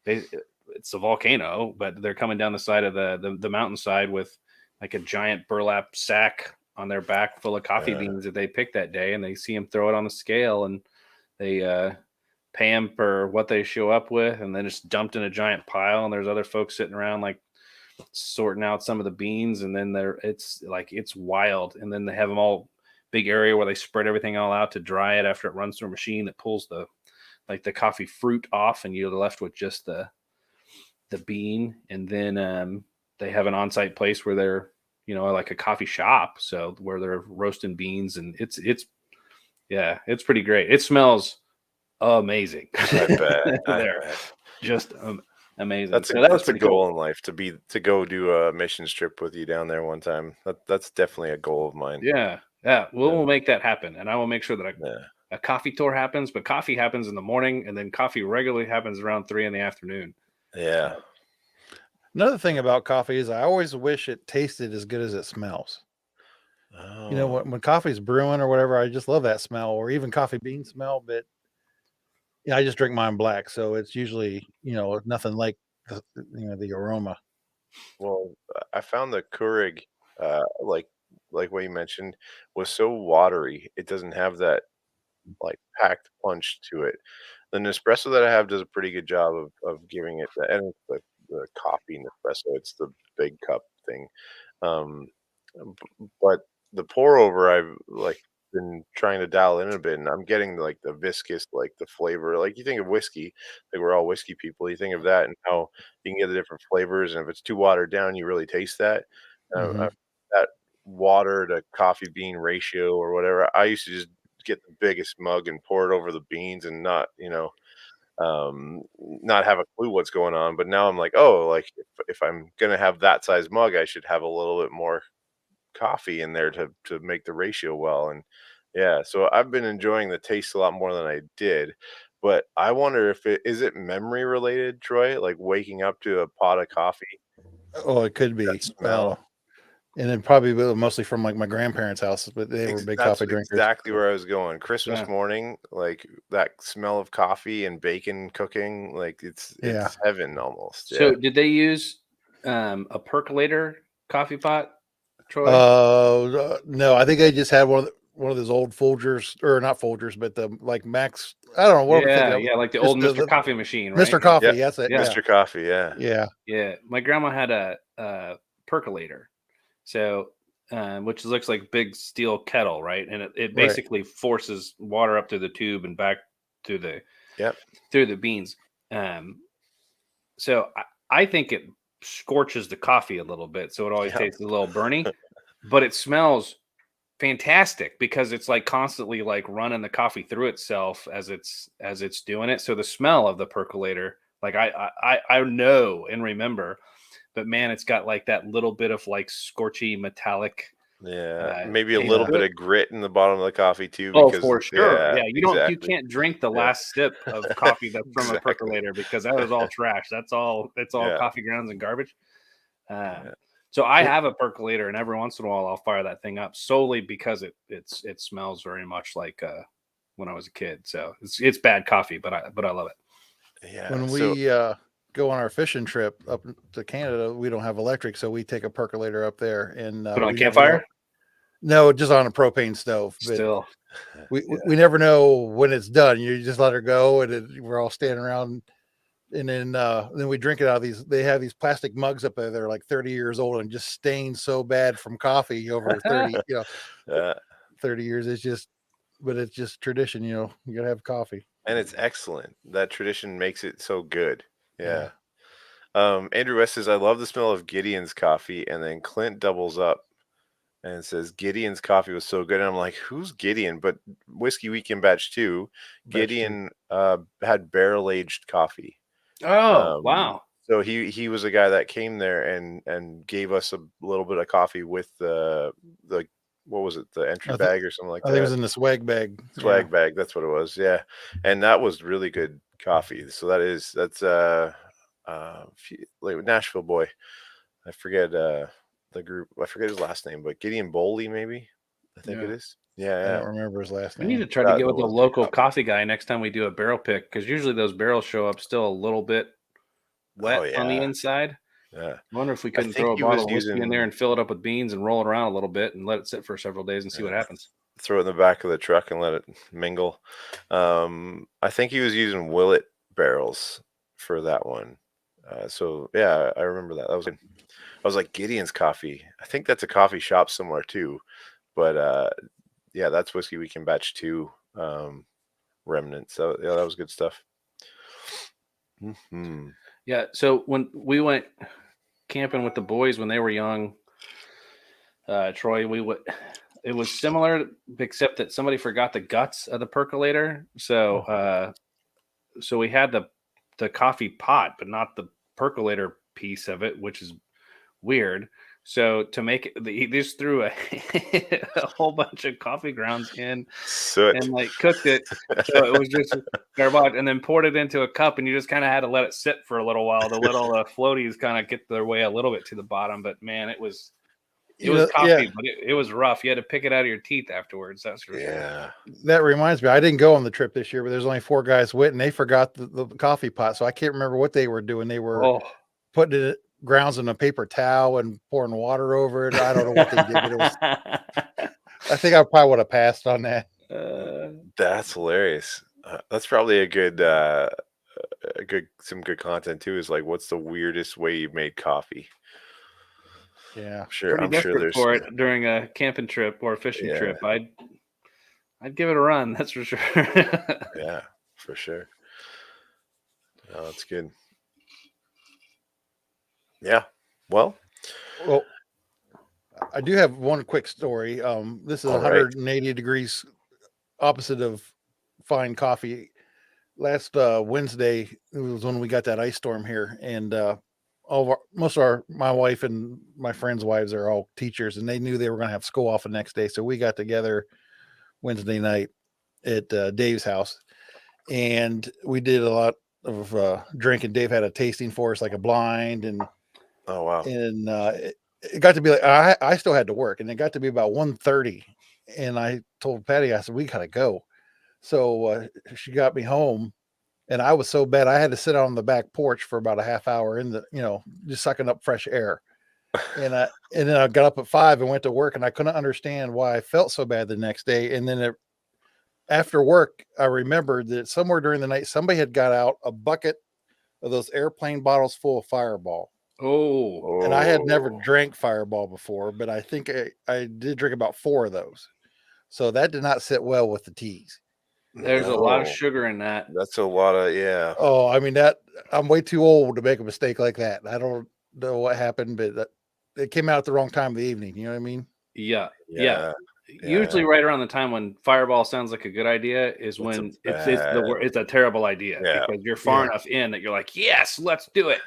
it's a volcano, but they're coming down the side of the mountainside with like a giant burlap sack on their back full of coffee yeah, beans that they picked that day, and they see him throw it on the scale, and they pay him for what they show up with, and then it's dumped in a giant pile. And there's other folks sitting around like sorting out some of the beans, and then it's wild. And then they have them all big area where they spread everything all out to dry it after it runs through a machine that pulls the coffee fruit off, and you're left with just the bean. And then they have an on-site place where they're like a coffee shop, so where they're roasting beans, and it's pretty great. It smells amazing. I bet. I They're bet. just amazing. That's a So that was that's a pretty cool. goal in life to go do a missions trip with you down there one time. That's definitely a goal of mine. Yeah, Yeah. we'll make that happen, and I will make sure that Yeah. a coffee tour happens. But coffee happens in the morning, and then coffee regularly happens around 3 in the afternoon. Yeah. So, Another thing about coffee is I always wish it tasted as good as it smells. Oh, When coffee's brewing or whatever, I just love that smell, or even coffee bean smell. But I just drink mine black, so it's usually nothing like the aroma. well, I found the Keurig, like what you mentioned, was so watery. It doesn't have that like packed punch to it. The Nespresso that I have does a pretty good job of giving it the, and it's the coffee Nespresso. It's the big cup thing. Um, but the pour over, I've like been trying to dial in a bit, and I'm getting like the viscous, like the flavor. Like you think of whiskey, like we're all whiskey people. You think of that and how you can get the different flavors, and if it's too watered down, you really taste that. Hmm. That water to coffee bean ratio or whatever. I used to just get the biggest mug and pour it over the beans and not have a clue what's going on. But now I'm like, oh, like if I'm gonna have that size mug, I should have a little bit more coffee in there to make the ratio well. And yeah, so I've been enjoying the taste a lot more than I did. But I wonder if it is it memory related, Troy? Like waking up to a pot of coffee, Oh, it could that be. smell. And then probably mostly from like my grandparents' house, but they were big That's coffee drinkers. exactly where I was going. Christmas Yeah. morning, like that smell of coffee and bacon cooking, like Yeah. it's heaven almost. So Yeah. did they use a percolator coffee pot, Troy? No, I think I just had one of those old Folgers, or not Folgers, but the like Max. I don't know what I'm thinking Yeah, of. yeah, like the Just old Mr. the Coffee machine, right? Mr. Coffee. Yeah. That's it. Yeah. Yeah. Mr. Coffee, yeah. Yeah. Yeah, my grandma had a percolator, so which looks like big steel kettle, right? And it Right. basically forces water up through the tube and back through the Yep. through the beans. So I think it scorches the coffee a little bit, so it always Yep. tastes a little burny, but it smells fantastic because it's like constantly like running the coffee through itself as it's doing it. So the smell of the percolator, like I know and remember, but man, it's got like that little bit of like scorchy metallic Yeah. Maybe a taste little to bit it. of grit in the bottom of the coffee too, Oh, because for sure. yeah, Yeah, you exactly. can't drink the Yeah. last sip of coffee that's from a Exactly. percolator because that is all trash. That's all Yeah. coffee grounds and garbage. Yeah. So I It- have a percolator, and every once in a while I'll fire that thing up solely because it smells very much like when I was a kid. So it's bad coffee, but I love it. Yeah. When So we go on our fishing trip up to Canada, we don't have electric, so we take a percolator up there, and Put on we a never know. campfire. No, just on a propane stove. But Still, we never know when it's done. You just let her go, and we're all standing around. And then we drink it out of these. They have these plastic mugs up there. They're like 30 years old and just stained so bad from coffee over 30, 30 years. But it's just tradition. You gotta have coffee. and it's excellent. That tradition makes it so good. Yeah. Yeah. Andrew West says, I love the smell of Gideon's coffee, and then Clint doubles up and says Gideon's coffee was so good. And I'm like, who's Gideon? But Whiskey Weekend Batch 2, Batch two. Gideon had barrel aged coffee. oh wow, So he was a guy that came there and gave us a little bit of coffee with the what was it, the entry I think- bag or something like I think it was that. in the swag bag. Swag bag, that's what it was. Yeah. And that was really good coffee. So that's like Nashville boy. I forget the group. I forget his last name, but Gideon Bowley, maybe. I think it Yeah. is. I Yeah. don't remember his last we need name. to try to That get with the was good local coffee. coffee guy next time we do a barrel pick because usually those barrels show up still a little bit wet Oh, on the yeah. inside. Yeah. I wonder if we I couldn't think throw a he was bottle of whiskey in there using and fill it up with beans and roll it around a little bit and let it sit for several days and see what happens. throw it in the back of the truck and let it mingle. I think he was using Willet barrels for that one. So yeah, I remember that. That was good. I was like, Gideon's coffee. I think that's a coffee shop somewhere too. But yeah, that's Whiskey Weekend Batch 2 remnants. So yeah, that was good stuff. Yeah. So when we went camping with the boys when they were young, Troy, it was similar except that somebody forgot the guts of the percolator. So so we had the coffee pot, but not the percolator piece of it, which is weird. So to make it, he just threw a whole bunch of coffee grounds in Soot. and like cooked it. So it was just garbage, and then poured it into a cup, and you just kind of had to let it sit for a little while to let all the floaties kind of get their way a little bit to the bottom. But man, it was coffee, but it was rough. You had to pick it out of your teeth afterwards. That's for sure. Yeah. That reminds me, I didn't go on the trip this year, but there's only 4 guys went, and they forgot the coffee pot. So I can't remember what they were doing. They were putting it grounds in a paper towel and pouring water over it. I don't know what they did, but it was. I think I probably would have passed on that. That's hilarious. That's probably some good content too. Is like, what's the weirdest way you made coffee? Yeah, Sure. Pretty I'm sure desperate there's for it during a camping trip or a fishing trip. I'd give it a run. That's for sure. Yeah, for sure. Oh, that's good. Yeah. Well, I do have one quick story. This is all right. 180 degrees opposite of fine coffee. Last Wednesday, it was when we got that ice storm here, and my wife and my friends' wives are all teachers, and they knew they were going to have school off the next day. So we got together Wednesday night at Dave's house, and we did a lot of drinking. Dave had a tasting for us, like a blind, and Oh wow. and it got to be like I still had to work, and it got to be about 1:30, and I told Patty, I said, we gotta go. So she got me home, and I was so bad I had to sit out on the back porch for about a half hour in the, just sucking up fresh air. And then I got up at 5 and went to work, and I couldn't understand why I felt so bad the next day. And then after work, I remembered that somewhere during the night somebody had got out a bucket of those airplane bottles full of Fireball. Oh, And I had never Oh, drank Fireball before, but I think I did drink about 4 of those. So that did not sit well with the teas. there's a lot of no. sugar in that. That's a lot of, yeah. Oh, I mean I'm way too old to make a mistake like that. I don't know what happened, but it came out at the wrong time of the evening. You know what I mean? Yeah. Yeah. Usually, right around the time when Fireball sounds like a good idea is It's a when bad, it's a terrible idea yeah. because you're far Yeah. enough in that you're like, yes, let's do it.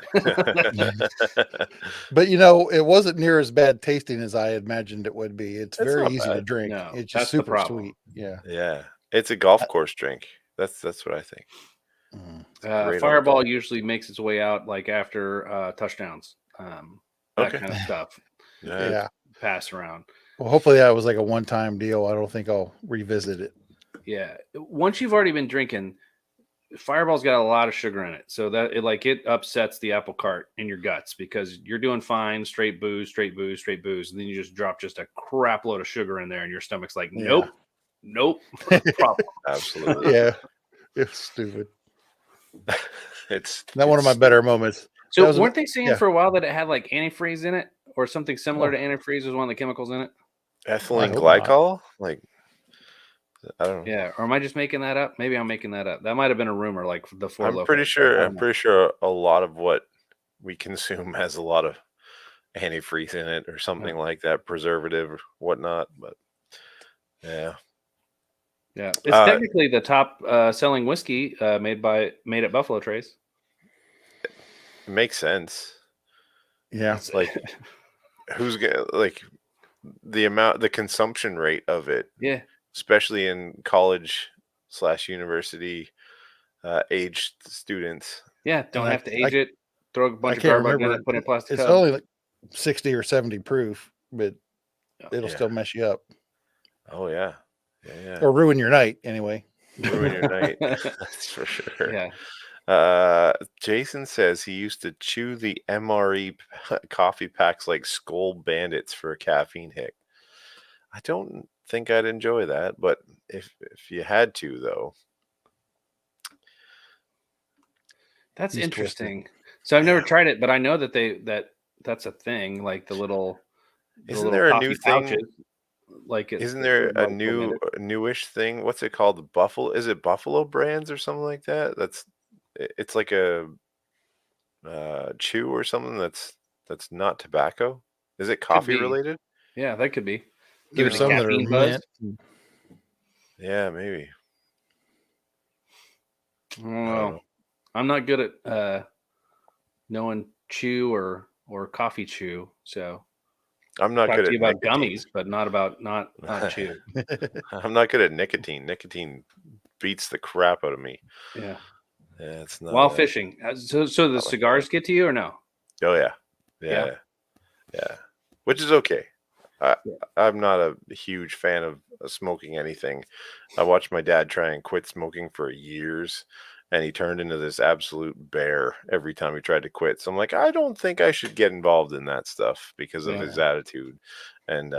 But it wasn't near as bad tasting as I imagined it would be. It's It's very not easy to bad. drink. No, It's just that's the super problem. sweet. Yeah. Yeah. It's a golf course drink. That's what I think. Mm. It's great on the Fireball golf. usually makes its way out like after touchdowns, that Okay. kind of stuff. Yeah. Yeah. Pass around. Well, hopefully that was like a one-time deal. I don't think I'll revisit it. Yeah. Once you've already been drinking, Fireball's got a lot of sugar in it, so that it upsets the apple cart in your guts because you're doing fine, straight booze, straight booze, straight booze, and then you just drop just a crap load of sugar in there, and your stomach's like, Yeah. nope, problem. Absolutely. Yeah. It's stupid. It's Not one of my it's better moments. So That was weren't they saying yeah. for a while that it had like antifreeze in it or something similar Oh. to antifreeze was one of the chemicals in it? ethylene hope not. glycol. Like, I don't know. Yeah, or am I just making that up? Maybe I'm making that up. That might have been a rumor, like the Four I'm Loko, pretty but sure. I I'm don't know. pretty sure a lot of what we consume has a lot of antifreeze in it or something like that, preservative or whatnot. But yeah, Yeah, it's technically the top selling whiskey made at Buffalo Trace. it makes sense. Yeah. It's Like, who's gonna like the consumption rate of it, yeah, especially in college/university aged students. yeah. Don't And have to age it. Throw a I bunch of can't garbage in remember. it, put it in a plastic It's cup. only like 60 or 70 proof, but it'll Yeah. still mess you up Oh yeah, yeah. or ruin your night anyway. Ruin your night. That's for sure. Yeah, Jason says he used to chew the MRE coffee packs like Skull Bandits for a caffeine hit. I don't think I'd enjoy that, but if you had to, though, that's He's twisted. interesting. So I've never Yeah. tried it, but I know that's a thing. Like the little isn't there a coffee new thing? pouches. Like Isn't there a Buffalo Bandit. newish thing? What's it called? The Buffalo? Is it Buffalo Brands or something like that? It's like a chew or something that's not tobacco. Is it Could coffee be. related? Yeah, that could be. Give it There's the some that are caffeine buzz. mint. Yeah, maybe. I don't I don't know. know. I'm not good at knowing chew or coffee chew. So I'm not talk good to you at about nicotine. gummies, but not about not chew. I'm not good at nicotine. Nicotine beats the crap out of me. Yeah. Yeah, it's not. While fishing, so the not my cigars get to you or no? Oh yeah, Yeah. yeah. Which is okay. Yeah. I'm not a huge fan of smoking anything. I watched my dad try and quit smoking for years, and he turned into this absolute bear every time he tried to quit. So I'm like, I don't think I should get involved in that stuff because of his attitude. And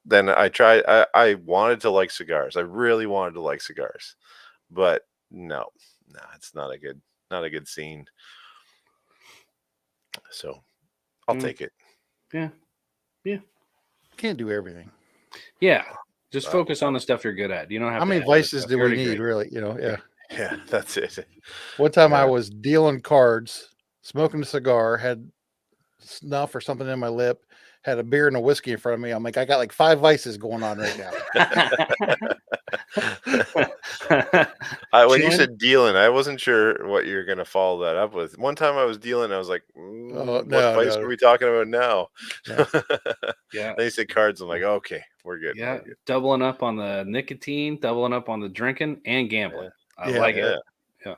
then I tried. I wanted to like cigars. I really wanted to like cigars, but no, it's not a good scene. So I'll take it. Yeah. Can't do everything. Yeah. Just focus on the stuff you're good at. You don't have How to many add other vices stuff. do You're we already need, great. really? Yeah. Yeah, that's it. One time I Yeah. was dealing cards, smoking a cigar, had snuff or something in my lip, had a beer and a whiskey in front of me. I'm like, I got like 5 vices going on right now. When you Chewing? said dealing, I wasn't sure what you're gonna follow that up with. One time I was dealing, I was like, Oh, what no, vice no. are we talking about now? No. Yeah. Then you said cards. I'm like, okay, we're good. Yeah. We're good. Doubling up on the nicotine, doubling up on the drinking and gambling. I Yeah. like Yeah. it. Yeah.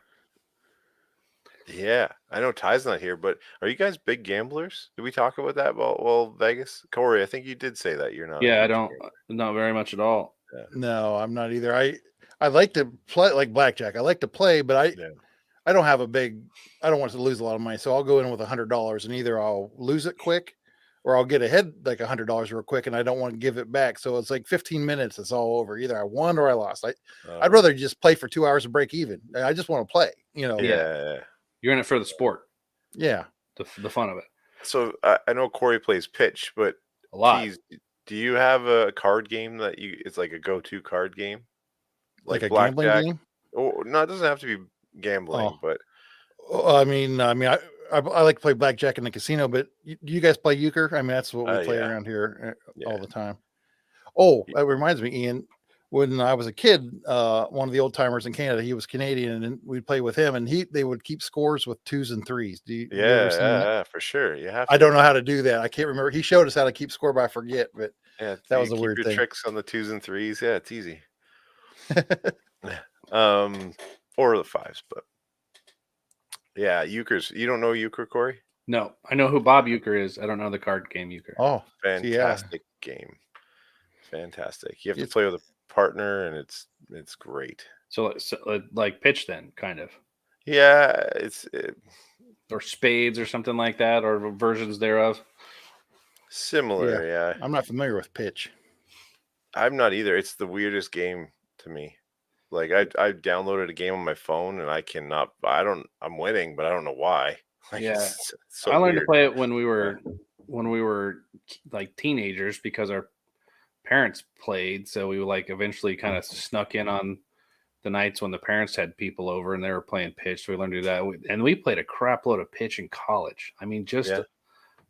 Yeah, I know Ty's not here, but are you guys big gamblers? Did we talk about that? Well, Vegas, Corey, I think you did say that you're not a Yeah, I huge don't, not very much at all. gambler. No, I'm not either. I like to play like blackjack. I like to play, but Yeah, I don't have a big. I don't want to lose a lot of money, so I'll go in with $100, and either I'll lose it quick, or I'll get ahead like $100 real quick, and I don't want to give it back. So it's like 15 minutes. It's all over. Either I won or I lost. I'd right. rather just play for 2 hours and break even. I just want to play. Yeah. You're in it for the sport, Yeah. the fun of it. So I know Corey plays pitch, but A lot. geez, do you have a card game that it's like a go-to card game? Like Like a gambling blackjack? game. Oh, no, it doesn't have to be gambling, Oh, but I like to play blackjack in the casino, but do you guys play euchre? I mean, that's what we play yeah. around here all Yeah. the time. Oh, that reminds me, Ian. When I was a kid, one of the old timers in Canada, he was Canadian, and we'd play with him, and they would keep scores with 2s and 3s. Have you ever Yeah, seen that? yeah, for sure. You have I to. don't know how to do that. I can't remember. He showed us how to keep score, but I forget. But Yeah, that you was a keep weird your thing. tricks on the 2s and 3s. Yeah, it's easy. Um, or the 5s, but yeah, euchre's. You don't know euchre, Corey? No, I know who Bob Euchre is. I don't know the card game Euchre. Oh, yeah. Fantastic game. Fantastic. You have to It's play with a partner, and it's great. So like pitch then, kind of, Yeah, or spades or something like that, or versions thereof. similar. Yeah, I'm not familiar with pitch. I'm not either. It's the weirdest game to me. Like I downloaded a game on my phone, and I cannot. I'm winning, but I don't know why. Like Yeah. it's so I learned to weird. play it when we were like teenagers because our parents played, so we like eventually kind of snuck in on the nights when the parents had people over and they were playing pitch. So we learned to do that, and we played a crap load of pitch in college. I mean, just Yeah.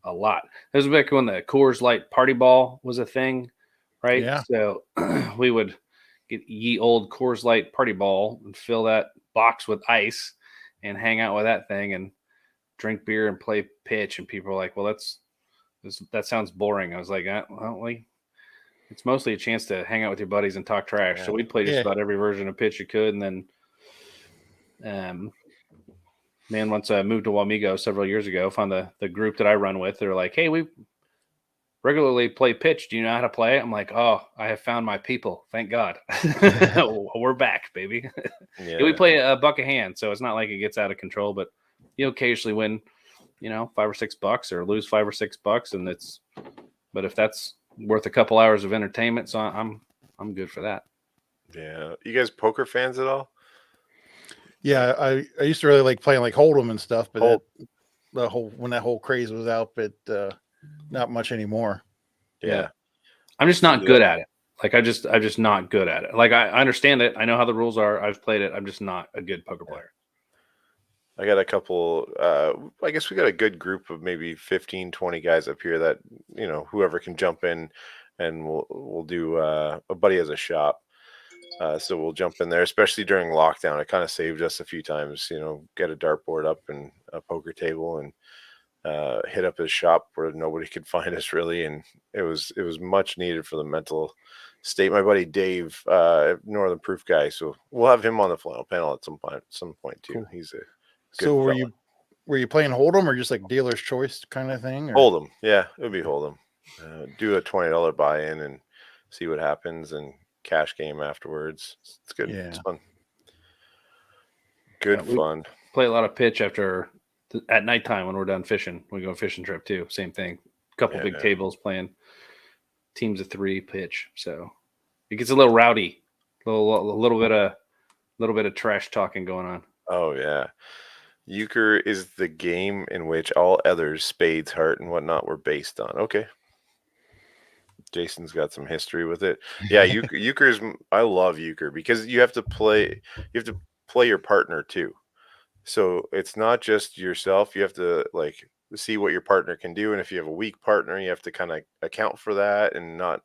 a lot. This was back when the Coors Light party ball was a thing, right? Yeah. So we would get ye old Coors Light party ball and fill that box with ice and hang out with that thing and drink beer and play pitch. And people were like, "Well, that sounds boring." I was like, "Well, it's mostly a chance to hang out with your buddies and talk trash." Yeah. So we'd play just Yeah. about every version of pitch you could. And then, man, once I moved to Wamego several years ago, found the group that I run with. They're like, "Hey, we regularly play pitch. Do you know how to play?" I'm like, "Oh, I have found my people. Thank God. We're back, baby." Yeah. Yeah, we play a buck a hand, so it's not like it gets out of control, but you occasionally win, $5 or $6 or lose $5 or $6. And but if that's worth a couple hours of entertainment, so I'm good for that. Yeah. You guys poker fans at all? Yeah, I used to really like playing like Hold'em and stuff, but Hold- when that whole craze was out, but not much anymore. Yeah. I'm just not Yeah. good at it. Like I'm just not good at it. Like I understand it. I know how the rules are. I've played it. I'm just not a good poker player. I got a couple, I guess we got a good group of maybe 15, 20 guys up here that, whoever can jump in, and we'll do, a buddy has a shop. So we'll jump in there, especially during lockdown. It kind of saved us a few times, get a dartboard up and a poker table and hit up his shop where nobody could find us really. And it was much needed for the mental state. My buddy Dave, Northern Proof guy. So we'll have him on the Flannel panel at some point too. Cool. He's a good So fella. were you playing Hold'em or just like dealer's choice kind of thing? Or? Hold 'em. Yeah, it would be hold 'em. Do a $20 buy-in and see what happens, and cash game afterwards. It's good. Yeah. It's fun. Good Yeah, fun. Play a lot of pitch at nighttime when we're done fishing. We go on a fishing trip too. Same thing. Couple big Yeah. tables playing teams of 3 pitch. So it gets a little rowdy. A little bit of trash talking going on. Oh yeah. Euchre is the game in which all others, spades, heart, and whatnot, were based on. Okay. Jason's got some history with it. Yeah, Euchre's. I love Euchre because you have to play your partner too. So it's not just yourself. You have to like see what your partner can do, and if you have a weak partner, you have to kind of account for that and not,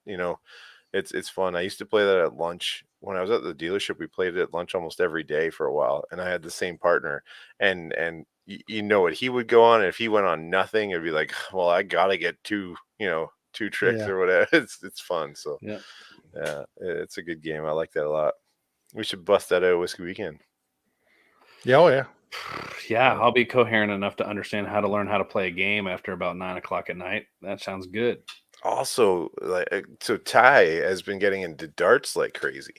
it's fun. I used to play that at lunch when I was at the dealership. We played it at lunch almost every day for a while, and I had the same partner, and you know what he would go on, and if he went on nothing, it'd be like, well, I gotta get two tricks Yeah. or whatever. It's fun. So Yeah. yeah, it's a good game. I like that a lot. We should bust that out Whiskey Weekend. Yeah, oh yeah. Yeah, I'll be coherent enough to understand how to learn how to play a game after about 9 o'clock at night. That sounds good. Also, like, so Ty has been getting into darts like crazy.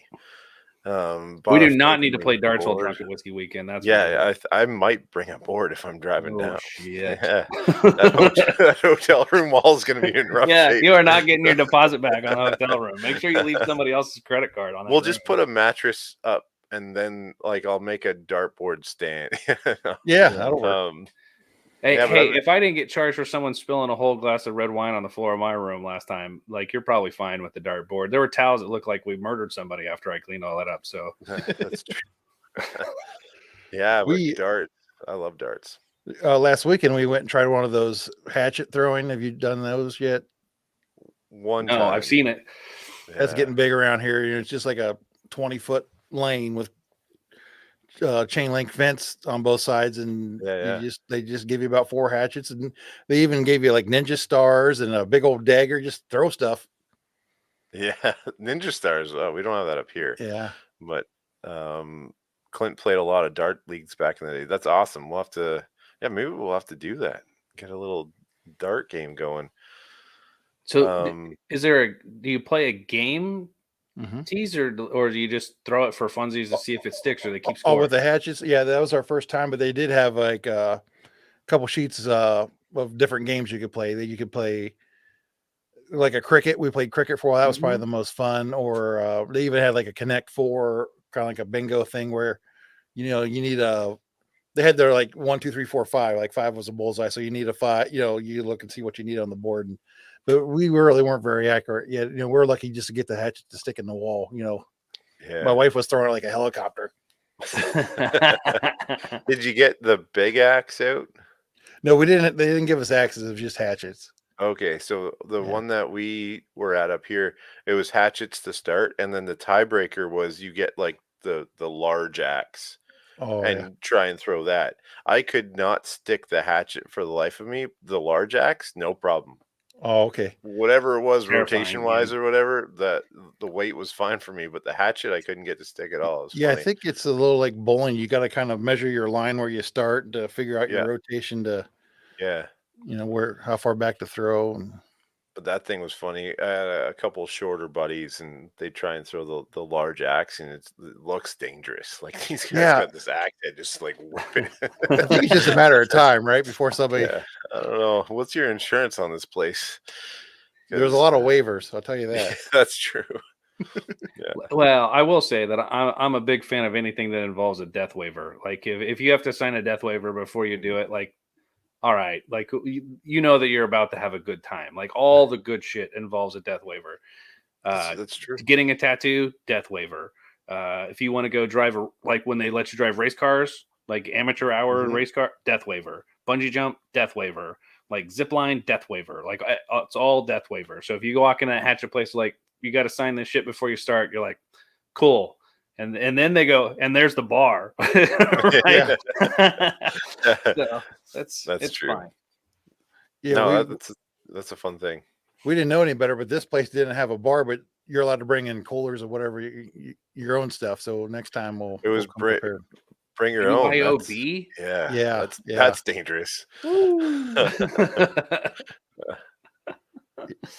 We Bought do a not need to freaking play darts while board. Drunken Whiskey Weekend. That's for Yeah, sure. I might bring a board if I'm driving Oh down. shit! Yeah, that hotel room wall is going to be in rough Yeah, shape. you are not getting your deposit back on a hotel room. Make sure you leave somebody else's credit card on that. We'll room. just put a mattress up, and then like I'll make a dartboard stand. Yeah, that'll work. Hey, Yeah, but if I didn't get charged for someone spilling a whole glass of red wine on the floor of my room last time, like you're probably fine with the dartboard. There were towels that looked like we murdered somebody after I cleaned all that up. So that's true. Yeah, but We darts. I love darts. last weekend we went and tried one of those hatchet throwing. Have you done those yet? One no, time. I've seen it. That's Yeah. getting big around here. It's just like a 20-foot lane with chain link fence on both sides, and they just give you about 4 hatchets, and they even gave you like ninja stars and a big old dagger. Just throw stuff. Yeah, Ninja Stars. Oh, we don't have that up here. Yeah, But Clint played a lot of dart leagues back in the day. That's awesome. We'll have to, yeah, maybe we'll have to do that. Get a little dart game going. So is there do you play a game mm-hmm. teaser or do you just throw it for funsies to see if it sticks or they keep Oh, score? with the hatchets, yeah, that was our first time, but they did have like a couple sheets of different games you could play. That you could play like a cricket. We played cricket for a while. That was probably the most fun. Or they even had like a Connect Four, kind of like a bingo thing where you need a. They had their like 1, 2, 3, 4, 5. Like 5 was a bullseye, so you need a 5. You look and see what you need on the board. But we really weren't very accurate yet. We're lucky just to get the hatchet to stick in the wall. Yeah. My wife was throwing it like a helicopter. Did you get the big axe out? No, we didn't. They didn't give us axes. It was just hatchets. Okay, so the one that we were at up here, it was hatchets to start, and then the tiebreaker was you get like the large axe. Oh, And try and throw that. I could not stick the hatchet for the life of me. The large axe, no problem. Oh, okay. Whatever it was, Terrifying, rotation wise or whatever, the weight was fine for me. But the hatchet, I couldn't get to stick at all. It was Yeah, funny. I think it's a little like bowling. You got to kind of measure your line where you start to figure out your Yeah, rotation to, yeah. how far back to throw. And But that thing was funny. I had a couple shorter buddies, and they try and throw the large axe, and it looks dangerous. Like these guys yeah, got this axe, they just like whip it. I think it's just a matter of time, right? Before somebody, Yeah, I don't know. What's your insurance on this place? there's a lot of waivers. I'll tell you that. That's true. Yeah. Well, I will say that I'm a big fan of anything that involves a death waiver. Like if you have to sign a death waiver before you do it, like, all right, like you know that you're about to have a good time. Like all the good shit involves a death waiver. That's true. Getting a tattoo, death waiver. If you want to go drive, like when they let you drive race cars, like amateur hour race car, death waiver. Bungee jump, death waiver. Like zip line, death waiver. Like it's all death waiver. So if you walk in a hatchet place, like you got to sign this shit before you start, you're like, cool. And then they go, and there's the bar. Right? So That's true. fine. Yeah, No, that's a fun thing. we didn't know any better, but this place didn't have a bar, but you're allowed to bring in coolers or whatever, your own stuff. So next time we'll It was come prepared. bring your own. BYOB? Yeah, That's dangerous.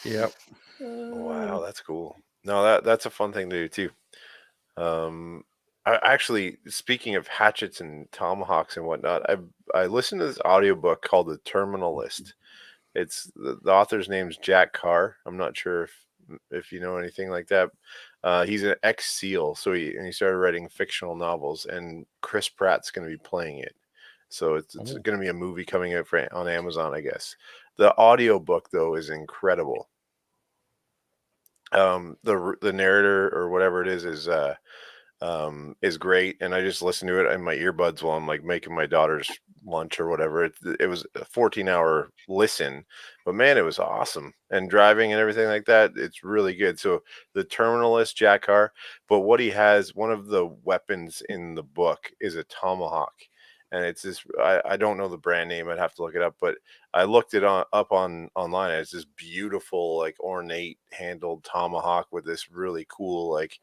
Yep. Wow, that's cool. No, that's a fun thing to do too. Actually, speaking of hatchets and tomahawks and whatnot, I listened to this audiobook called The Terminal List. It's the author's name's Jack Carr. I'm not sure if you know anything like that. He's an ex-SEAL, so he started writing fictional novels, and Chris Pratt's going to be playing it. So it's going to be a movie coming out on Amazon, I guess. The audiobook though is incredible. The narrator or whatever it is great, and I just listen to it in my earbuds while I'm like making my daughter's lunch or whatever. It was a 14-hour listen, but man, it was awesome. And driving and everything like that, it's really good. So the Terminalist, Jack Carr, but what he has, one of the weapons in the book is a tomahawk. And it's this, I don't know the brand name. I'd have to look it up, but I looked it up online. It's this beautiful, like ornate handled tomahawk with this really cool, like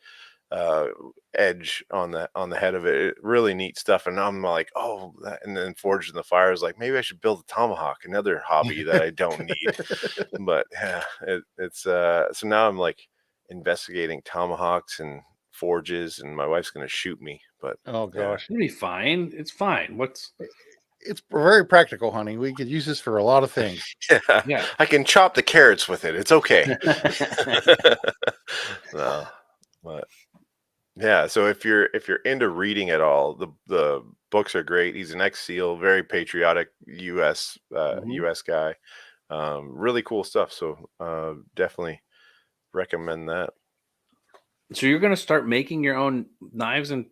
uh, edge on the head of it. Really neat stuff. And I'm like, oh, and then Forged in the Fire is like, maybe I should build a tomahawk, another hobby that I don't need. But yeah, it's so now I'm like investigating tomahawks and forges, and my wife's gonna shoot me. But Oh gosh, It'll be fine. It's fine. it's very practical, honey. We could use this for a lot of things. Yeah. I can chop the carrots with it. It's okay. No, but yeah. So if you're into reading at all, the books are great. He's an ex-SEAL, very patriotic U.S. Mhm. U.S. guy. Really cool stuff. So definitely recommend that. So you're gonna start making your own knives and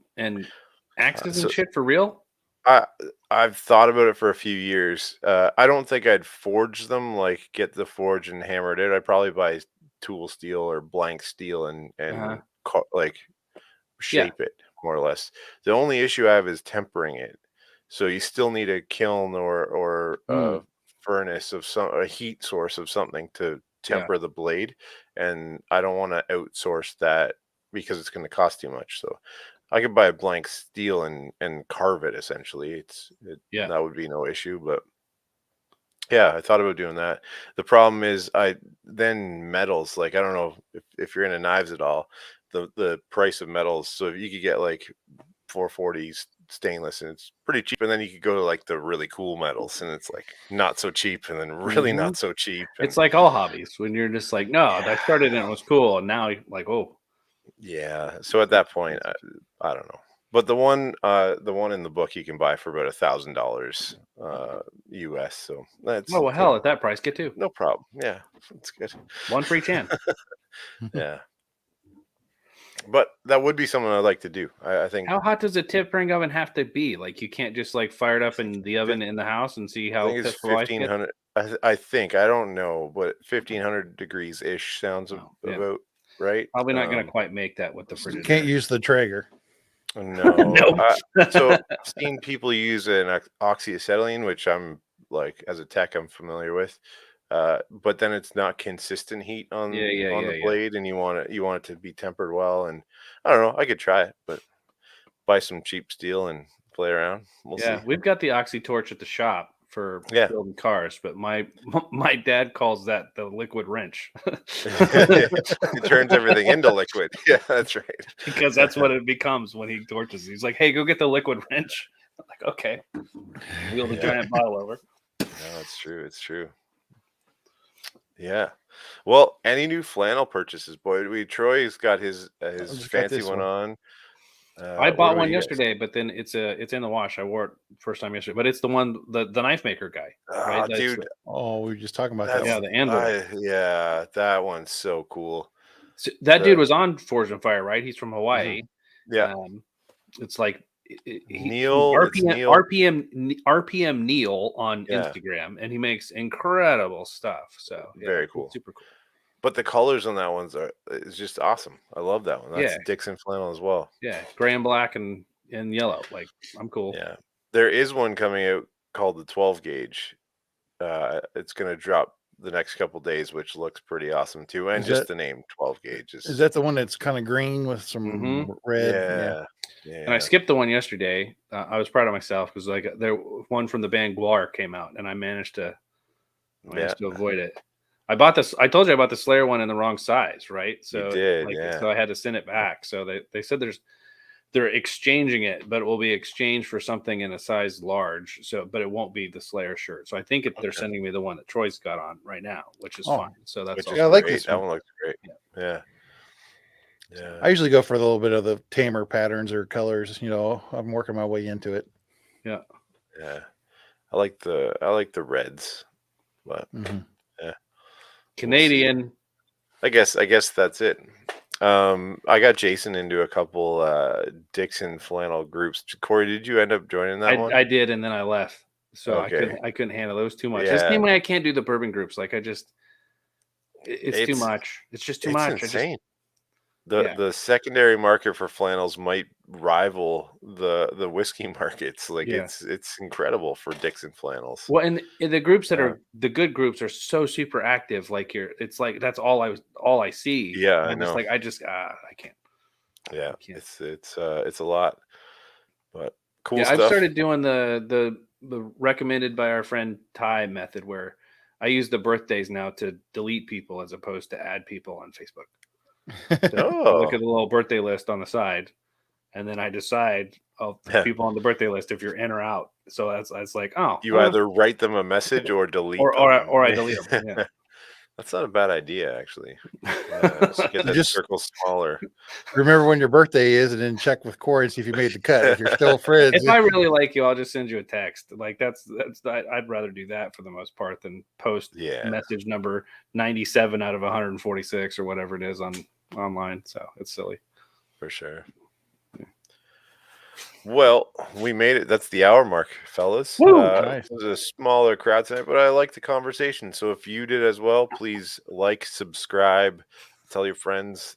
axes and So shit for real? I I've thought about it for a few years. I don't think I'd forge them, like get the forge and hammer it in. I'd probably buy tool steel or blank steel and Uh-huh. like Yeah. shape it more or less. The only issue I have is tempering it. So you still need a kiln or a Mm, furnace of a heat source of something to yeah. temper the blade, and I don't want to outsource that because it's going to cost too much. So I could buy a blank steel and carve it essentially. Yeah. That would be no issue, but yeah, I thought about doing that. The problem is I then metals, like I don't know if you're into knives at all, the price of metals. So if you could get like 440 stainless and it's pretty cheap, and then you could go to like the really cool metals and it's like not so cheap and then really Mhm. not so cheap. And It's like all hobbies when you're just like, no, I started and it was cool, and now you're like, oh, yeah, so at it's that point I don't know. But the one in the book you can buy for about $1,000 US. So oh that's well, hell, at that price, get two, no problem. Yeah, it's good. one for each hand. Yeah. But that would be something I'd like to do. I think How hot does a tip ring oven have to be? Like, you can't just like fire it up in the fi- oven in the house and see I how think it's pissed the wife gets. 1,500. I think I don't know, but 1,500 degrees ish sounds Oh, yeah, about right. probably not gonna quite make that with the Can't Frigidaire. use the Traeger. No, Nope. so I've seen people use an oxyacetylene, which I'm like as a tech I'm familiar with. But then it's not consistent heat Yeah, on yeah, on yeah, the yeah. blade, and you want it to be tempered well. And I don't know, I could try it, but buy some cheap steel and play around. We'll Yeah, see. we've got the oxy torch at the shop for Yeah. building cars, but my my dad calls that the liquid wrench. It turns everything into liquid. Yeah, that's right. Because that's what it becomes when he torches. He's like, "Hey, go get the liquid wrench." I'm like, "Okay." Wheel the Yeah, giant bottle over. no, it's true. It's true. Yeah. Well, any new flannel purchases, boy? Troy's got I his just got fancy this one one. on. I What bought about one you guys? yesterday, but then it's in the wash. I wore it first time yesterday, but it's the one the knife maker guy, right? Ah, That's dude, Oh, we were just talking about that that's yeah, one. the anvil one. yeah, that one's so cool. That dude The was on Forge and Fire, right? He's from mhm. Hawaii. Yeah, Um, it's like he Neil. It's Neil. RPM Neil on Yeah, Instagram, and he makes incredible stuff. So yeah, very it's cool. super cool. But the colors on that one's are is just awesome. I love that one. That's Yeah, Dixon flannel as well. yeah, gray and black and yellow. Like I'm cool. Yeah, there is one coming out called the 12 gauge. It's gonna drop the next couple days, which looks pretty awesome too. And Is just that the name 12 gauge is is that the one that's kind of green with Hmm. some red? Yeah. yeah, And I yeah, skipped the one yesterday. I was proud of myself because like there one from the band Guar came out, and I yeah. managed to avoid it. I bought this. I told you I bought the Slayer one in the wrong size, right? You So did, like, yeah. so I had to send it back. So they said they're exchanging it, but it will be exchanged for something in a size large. So, but it won't be the Slayer shirt. So I think they're Okay. sending me the one that Troy's got on right now, which is Oh, fine. So that's Which all is yeah, I good. like great. this That one. one looks great. Yeah. Yeah, So yeah, I usually go for a little bit of the tamer patterns or colors. I'm working my way into it. yeah, yeah. I like the reds, but Hmm. yeah, we'll see. Canadian. I guess that's it. I got Jason into a couple Dixon flannel groups. Corey, did you end up joining that one? I did, and then I left. So Okay. I couldn't handle those too much. The Yeah, same way I can't do the bourbon groups. Like it's too it's much. It's just too it's much. I just insane. The yeah the secondary market for flannels might rival the whiskey markets. Like yeah. it's incredible for Dixon flannels. Well, and the groups that Uh, are the good groups are so super active. Like it's like that's all I see. yeah, And I I'm just know. like I can't. Yeah, can't. it's a lot, but cool Yeah, I've stuff. started doing the recommended by our friend Ty method, where I use the birthdays now to delete people as opposed to add people on Facebook. So I look Oh, at the little birthday list on the side, and then I decide of people on the birthday list if you're in or out. So that's like, oh, you either write them a message or delete or them. I delete them. Yeah. That's not a bad idea, actually. So get So that just circle smaller. remember when your birthday is, and then check with Corey and see if you made the cut. If you're still friends, If I really like you, I'll just send you a text. Like I'd rather do that for the most part than post Yeah, message number 97 out of 146 or whatever it is on online. So it's silly. for sure. Well, we made it. That's the hour mark, fellas. Woo! Nice. It was a smaller crowd tonight, but I like the conversation. So if you did as well, please like, subscribe, tell your friends,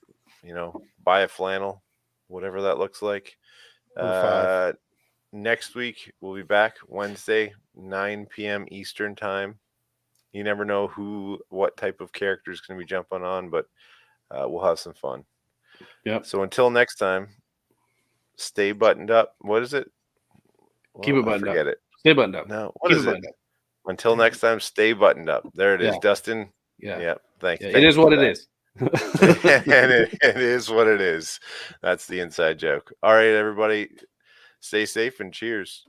buy a flannel, whatever that looks like. Or 5. Next week, we'll be back Wednesday, 9 p.m. Eastern time. You never know what type of character is going to be jumping on, but we'll have some fun. Yep. So until next time, stay buttoned up. What is it? Keep it I buttoned up. forget it. Stay buttoned up. No, what Keep is it it? buttoned up. Until next time, stay buttoned up. There it is, Yeah. Dustin. Yeah. Yeah. Thank It you is for what it that. is. And it is what it is. That's the inside joke. All right, everybody. Stay safe and cheers.